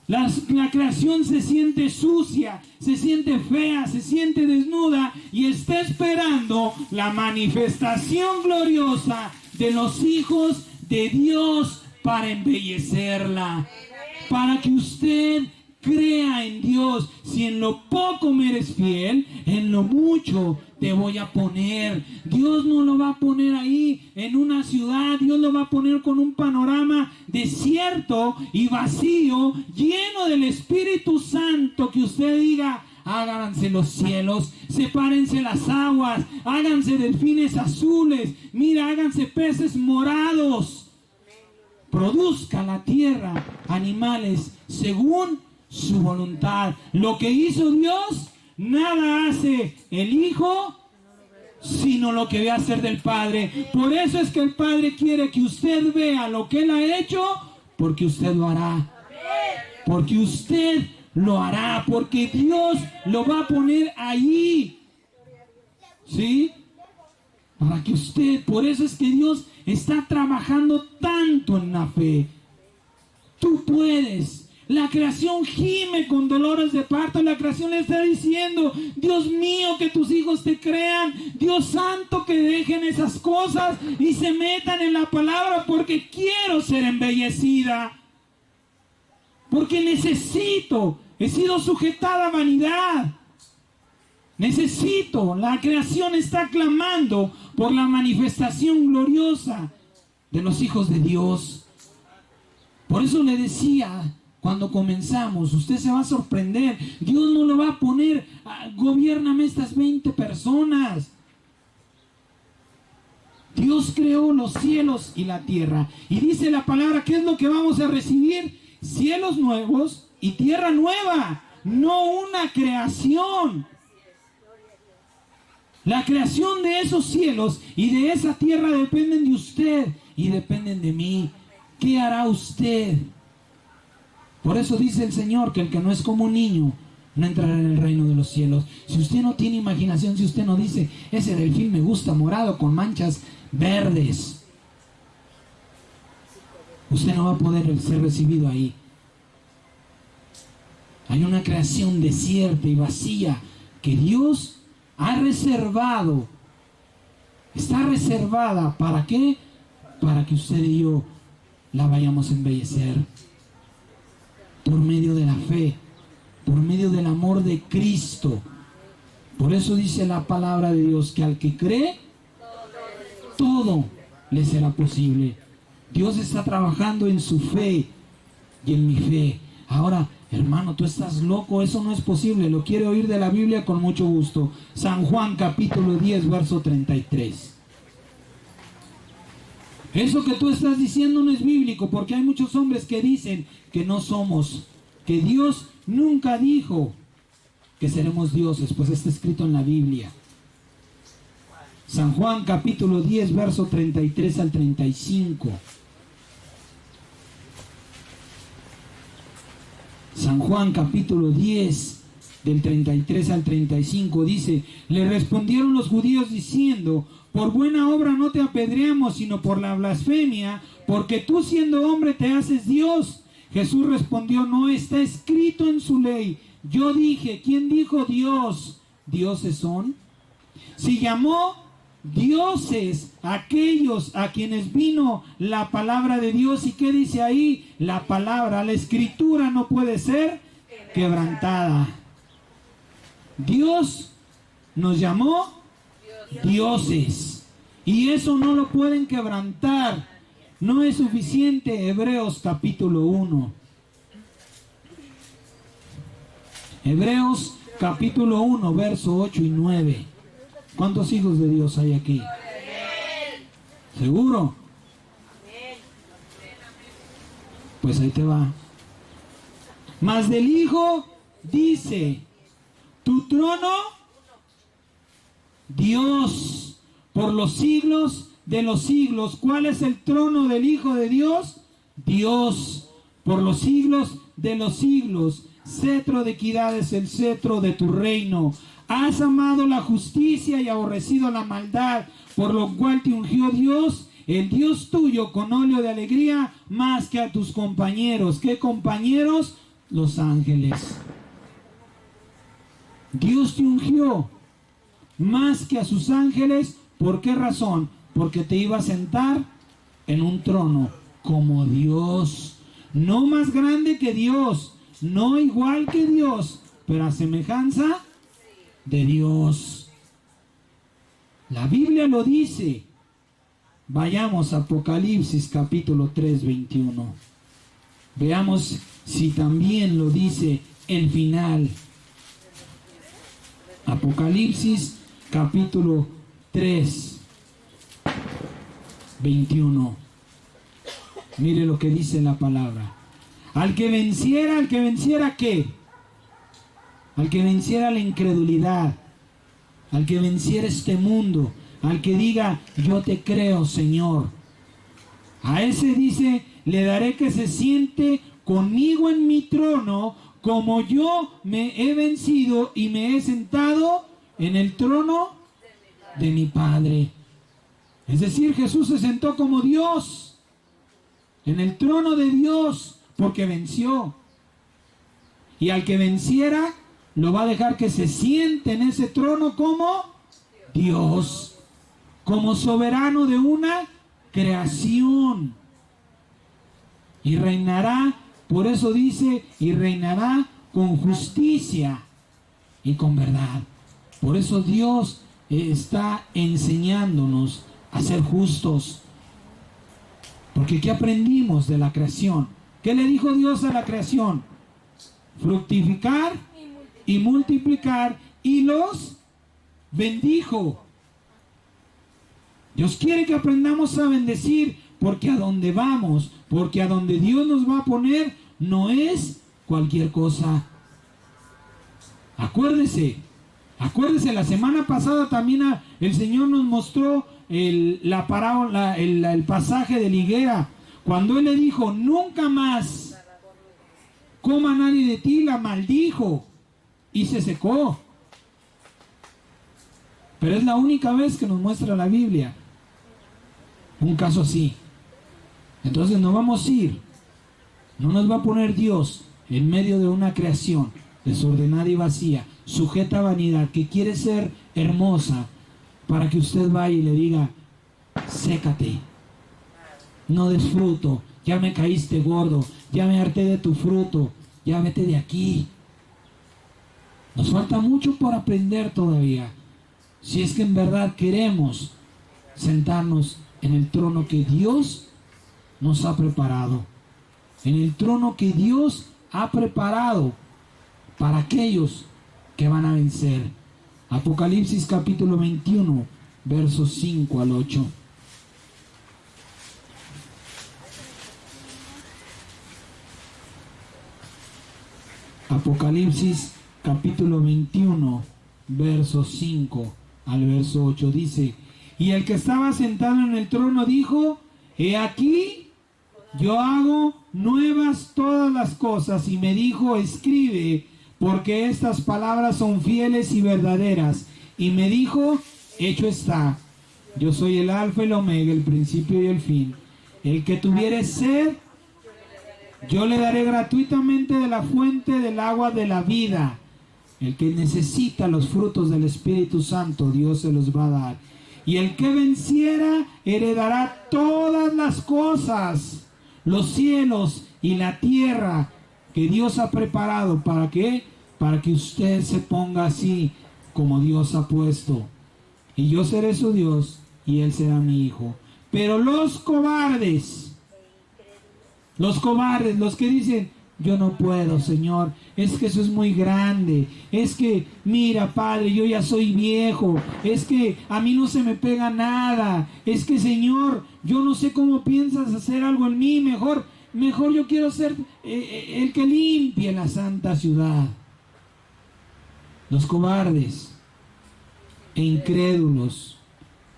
S1: La creación se siente sucia, se siente fea, se siente desnuda y está esperando la manifestación gloriosa de los hijos de Dios para embellecerla, para que usted crea en Dios. Si en lo poco me eres fiel, en lo mucho te voy a poner. Dios no lo va a poner ahí en una ciudad, Dios lo va a poner con un panorama desierto y vacío, lleno del Espíritu Santo, que usted diga: háganse los cielos, sepárense las aguas, háganse delfines azules, mira, háganse peces morados. Produzca la tierra animales según su voluntad. Lo que hizo Dios, nada hace el Hijo sino lo que ve hacer del Padre. Por eso es que el Padre quiere que usted vea lo que Él ha hecho, porque usted lo hará. Porque usted lo hará, porque Dios lo va a poner allí. ¿Sí? Para que usted, por eso es que Dios está trabajando tanto en la fe. Tú puedes. La creación gime con dolores de parto. La creación le está diciendo: Dios mío, que tus hijos te crean. Dios santo, que dejen esas cosas y se metan en la palabra, porque quiero ser embellecida. Porque necesito. He sido sujetada a vanidad. Necesito. La creación está clamando por la manifestación gloriosa de los hijos de Dios. Por eso le decía, cuando comenzamos, usted se va a sorprender. Dios no lo va a poner: gobiérname estas 20 personas. Dios creó los cielos y la tierra. Y dice la palabra, ¿qué es lo que vamos a recibir? Cielos nuevos y tierra nueva. No una creación. La creación de esos cielos y de esa tierra dependen de usted y dependen de mí. ¿Qué hará usted? Por eso dice el Señor que el que no es como un niño no entrará en el reino de los cielos. Si usted no tiene imaginación, si usted no dice: ese delfín me gusta morado con manchas verdes, usted no va a poder ser recibido ahí. Hay una creación desierta y vacía que Dios ha reservado. Está reservada. ¿Para qué? Para que usted y yo la vayamos a embellecer. Por medio de la fe, por medio del amor de Cristo. Por eso dice la palabra de Dios que al que cree, todo le será posible. Dios está trabajando en su fe y en mi fe. Ahora, hermano, tú estás loco, eso no es posible. Lo quiere oír de la Biblia, con mucho gusto. San Juan capítulo 10, verso 33. Eso que tú estás diciendo no es bíblico, porque hay muchos hombres que dicen que no somos, que Dios nunca dijo que seremos dioses, pues está escrito en la Biblia. San Juan capítulo 10, verso 33 al 35. San Juan capítulo 10, del 33 al 35, dice: le respondieron los judíos diciendo: por buena obra no te apedreamos, sino por la blasfemia, porque tú siendo hombre te haces Dios. Jesús respondió: no está escrito en su ley. Yo dije. ¿Quién dijo Dios? ¿Dioses son? Si llamó dioses aquellos a quienes vino la palabra de Dios, ¿y qué dice ahí? La palabra, la escritura no puede ser quebrantada. Dios nos llamó dioses, y eso no lo pueden quebrantar. No es suficiente. Hebreos capítulo 1. Hebreos capítulo 1, verso 8 y 9. ¿Cuántos hijos de Dios hay aquí? ¿Seguro? Pues ahí te va. Mas del Hijo dice: tu trono, Dios, por los siglos de los siglos. ¿Cuál es el trono del Hijo de Dios? Dios, por los siglos de los siglos. Cetro de equidad es el cetro de tu reino. Has amado la justicia y aborrecido la maldad, por lo cual te ungió Dios, el Dios tuyo, con óleo de alegría, más que a tus compañeros. ¿Qué compañeros? Los ángeles. Dios te ungió más que a sus ángeles. ¿Por qué razón? Porque te iba a sentar en un trono como Dios. No más grande que Dios, no igual que Dios, pero a semejanza de Dios. La Biblia lo dice. Vayamos a Apocalipsis capítulo 3, 21. Veamos si también lo dice el final. Apocalipsis capítulo 3, 21. Mire lo que dice la palabra. Al que venciera ¿qué? Al que venciera la incredulidad, al que venciera este mundo, al que diga: yo te creo, Señor. A ese dice: le daré que se siente conmigo en mi trono, como yo me he vencido y me he sentado en el trono de mi Padre. Es decir, Jesús se sentó como Dios en el trono de Dios, porque venció. Y al que venciera, lo va a dejar que se siente en ese trono como Dios, como soberano de una creación. Y reinará, por eso dice, y reinará con justicia y con verdad. Por eso Dios está enseñándonos a ser justos. Porque ¿qué aprendimos de la creación? ¿Qué le dijo Dios a la creación? Fructificar y multiplicar, y los bendijo. Dios quiere que aprendamos a bendecir, porque a donde vamos, porque a donde Dios nos va a poner, no es cualquier cosa. Acuérdese, la semana pasada también el Señor nos mostró la parábola, el pasaje de la higuera, cuando Él le dijo: nunca más coma nadie de ti, la maldijo y se secó. Pero es la única vez que nos muestra la Biblia un caso así. Entonces no vamos a ir, no nos va a poner Dios en medio de una creación desordenada y vacía, sujeta a vanidad, que quiere ser hermosa, para que usted vaya y le diga: sécate, no des fruto, ya me caíste gordo, ya me harté de tu fruto, ya vete de aquí. Nos falta mucho por aprender todavía, si es que en verdad queremos sentarnos en el trono que Dios nos ha preparado, en el trono que Dios ha preparado para aquellos que van a vencer. Apocalipsis capítulo 21, versos 5 al 8. Apocalipsis capítulo 21, versos 5 al verso 8 dice: y el que estaba sentado en el trono dijo: he aquí, yo hago nuevas todas las cosas. Y me dijo: escribe, porque estas palabras son fieles y verdaderas. Y me dijo, hecho está. Yo soy el alfa y el omega, el principio y el fin. El que tuviere sed, yo le daré gratuitamente de la fuente del agua de la vida. El que necesita los frutos del Espíritu Santo, Dios se los va a dar. Y el que venciera, heredará todas las cosas, los cielos y la tierra, que Dios ha preparado. ¿Para qué? Para que usted se ponga así, como Dios ha puesto. Y yo seré su Dios, y él será mi hijo. Pero los cobardes, los que dicen, yo no puedo, Señor, es que eso es muy grande, es que, mira, Padre, yo ya soy viejo, es que a mí no se me pega nada, es que, Señor, yo no sé cómo piensas hacer algo en mí, mejor yo quiero ser el que limpie la santa ciudad. Los cobardes e incrédulos,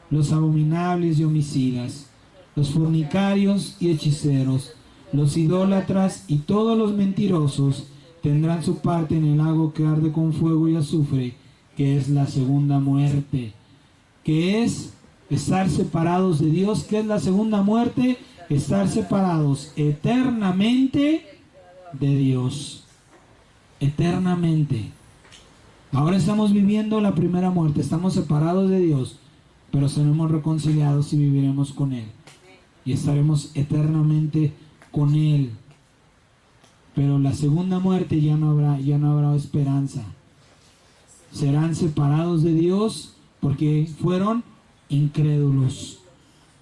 S1: los abominables y homicidas, los fornicarios y hechiceros, los idólatras y todos los mentirosos tendrán su parte en el lago que arde con fuego y azufre, que es la segunda muerte, que es estar separados de Dios. ¿Qué es la segunda muerte? Estar separados eternamente de Dios, eternamente. Ahora estamos viviendo la primera muerte, estamos separados de Dios, pero seremos reconciliados y viviremos con Él, y estaremos eternamente con Él. Pero la segunda muerte ya no habrá esperanza. Serán separados de Dios porque fueron incrédulos,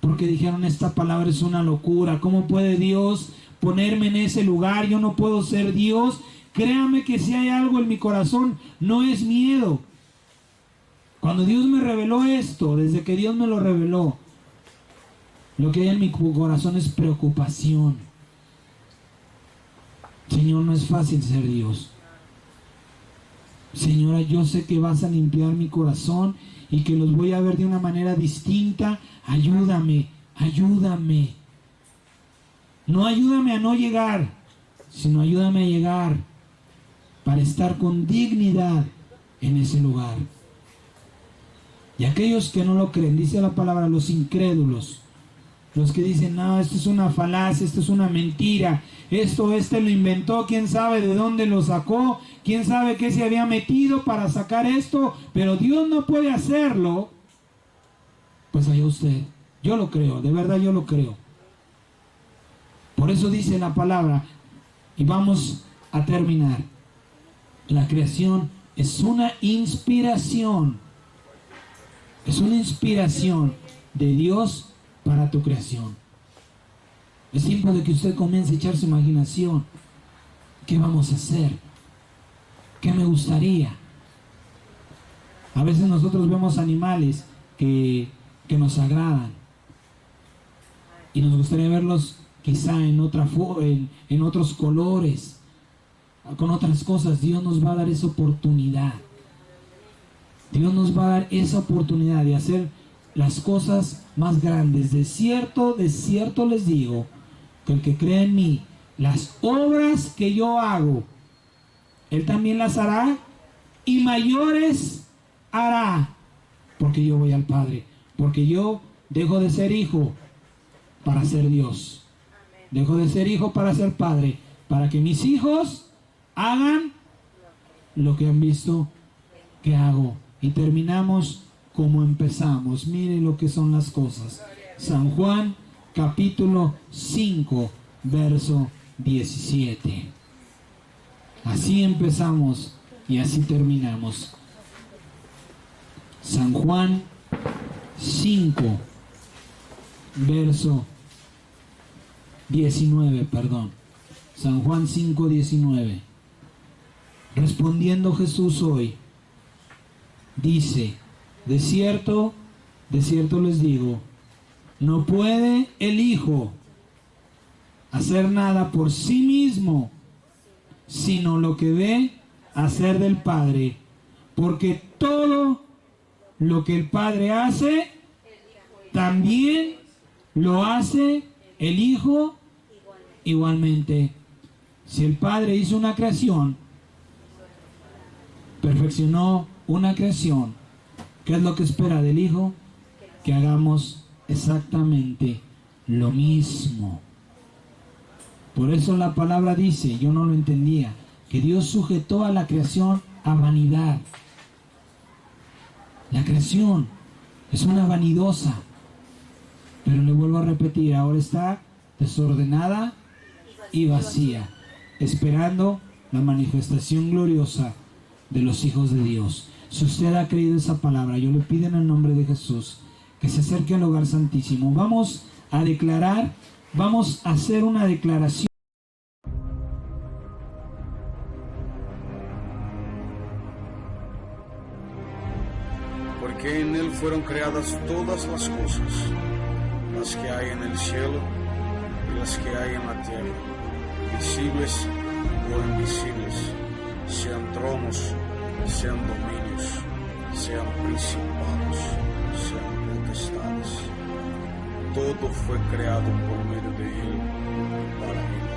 S1: porque dijeron, esta palabra es una locura, ¿cómo puede Dios ponerme en ese lugar? Yo no puedo ser Dios. Créame que si hay algo en mi corazón, no es miedo. Cuando Dios me reveló esto, desde que Dios me lo reveló, lo que hay en mi corazón es preocupación. Señor, no es fácil ser Dios. Señora, yo sé que vas a limpiar mi corazón y que los voy a ver de una manera distinta. Ayúdame, ayúdame. No ayúdame a no llegar, sino ayúdame a llegar para estar con dignidad en ese lugar. Y aquellos que no lo creen, dice la palabra, los incrédulos, los que dicen, no, esto es una falacia, esto es una mentira, este lo inventó, quién sabe de dónde lo sacó, quién sabe qué se había metido para sacar esto, pero Dios no puede hacerlo. Pues allá usted. Yo lo creo, de verdad yo lo creo. Por eso dice la palabra, y vamos a terminar, la creación es una inspiración. Es una inspiración de Dios para tu creación. Es tiempo de que usted comience a echar su imaginación. ¿Qué vamos a hacer? ¿Qué me gustaría? A veces nosotros vemos animales que nos agradan y nos gustaría verlos quizá en otros colores, con otras cosas. Dios nos va a dar esa oportunidad. Dios nos va a dar esa oportunidad de hacer las cosas más grandes. De cierto les digo, que el que cree en mí, las obras que yo hago, Él también las hará, y mayores hará, porque yo voy al Padre, porque yo dejo de ser hijo para ser Dios. Dejo de ser hijo para ser padre, para que mis hijos hagan lo que han visto que hago. Y terminamos como empezamos. Miren lo que son las cosas. San Juan capítulo 5 verso 17. Así empezamos y así terminamos. San Juan 5 verso 19, perdón. San Juan 5, 19. Respondiendo Jesús hoy, dice, de cierto les digo, no puede el Hijo hacer nada por sí mismo, sino lo que ve hacer del Padre, porque todo lo que el Padre hace, también lo hace el Hijo igualmente. Si el Padre hizo una creación, perfeccionó una creación. ¿Qué es lo que espera del Hijo? Que hagamos exactamente lo mismo. Por eso la palabra dice, yo no lo entendía, que Dios sujetó a la creación a vanidad. La creación es una vanidosa, pero le vuelvo a repetir, ahora está desordenada y vacía, esperando la manifestación gloriosa de los hijos de Dios. Si usted ha creído esa palabra, yo le pido en el nombre de Jesús que se acerque al lugar santísimo. Vamos a declarar, vamos a hacer una declaración.
S2: Porque en Él fueron creadas todas las cosas, las que hay en el cielo y las que hay en la tierra, visibles o invisibles, sean tronos, sean dominios, sean principados, sean potestades. Todo fue creado por medio de Él, para Él.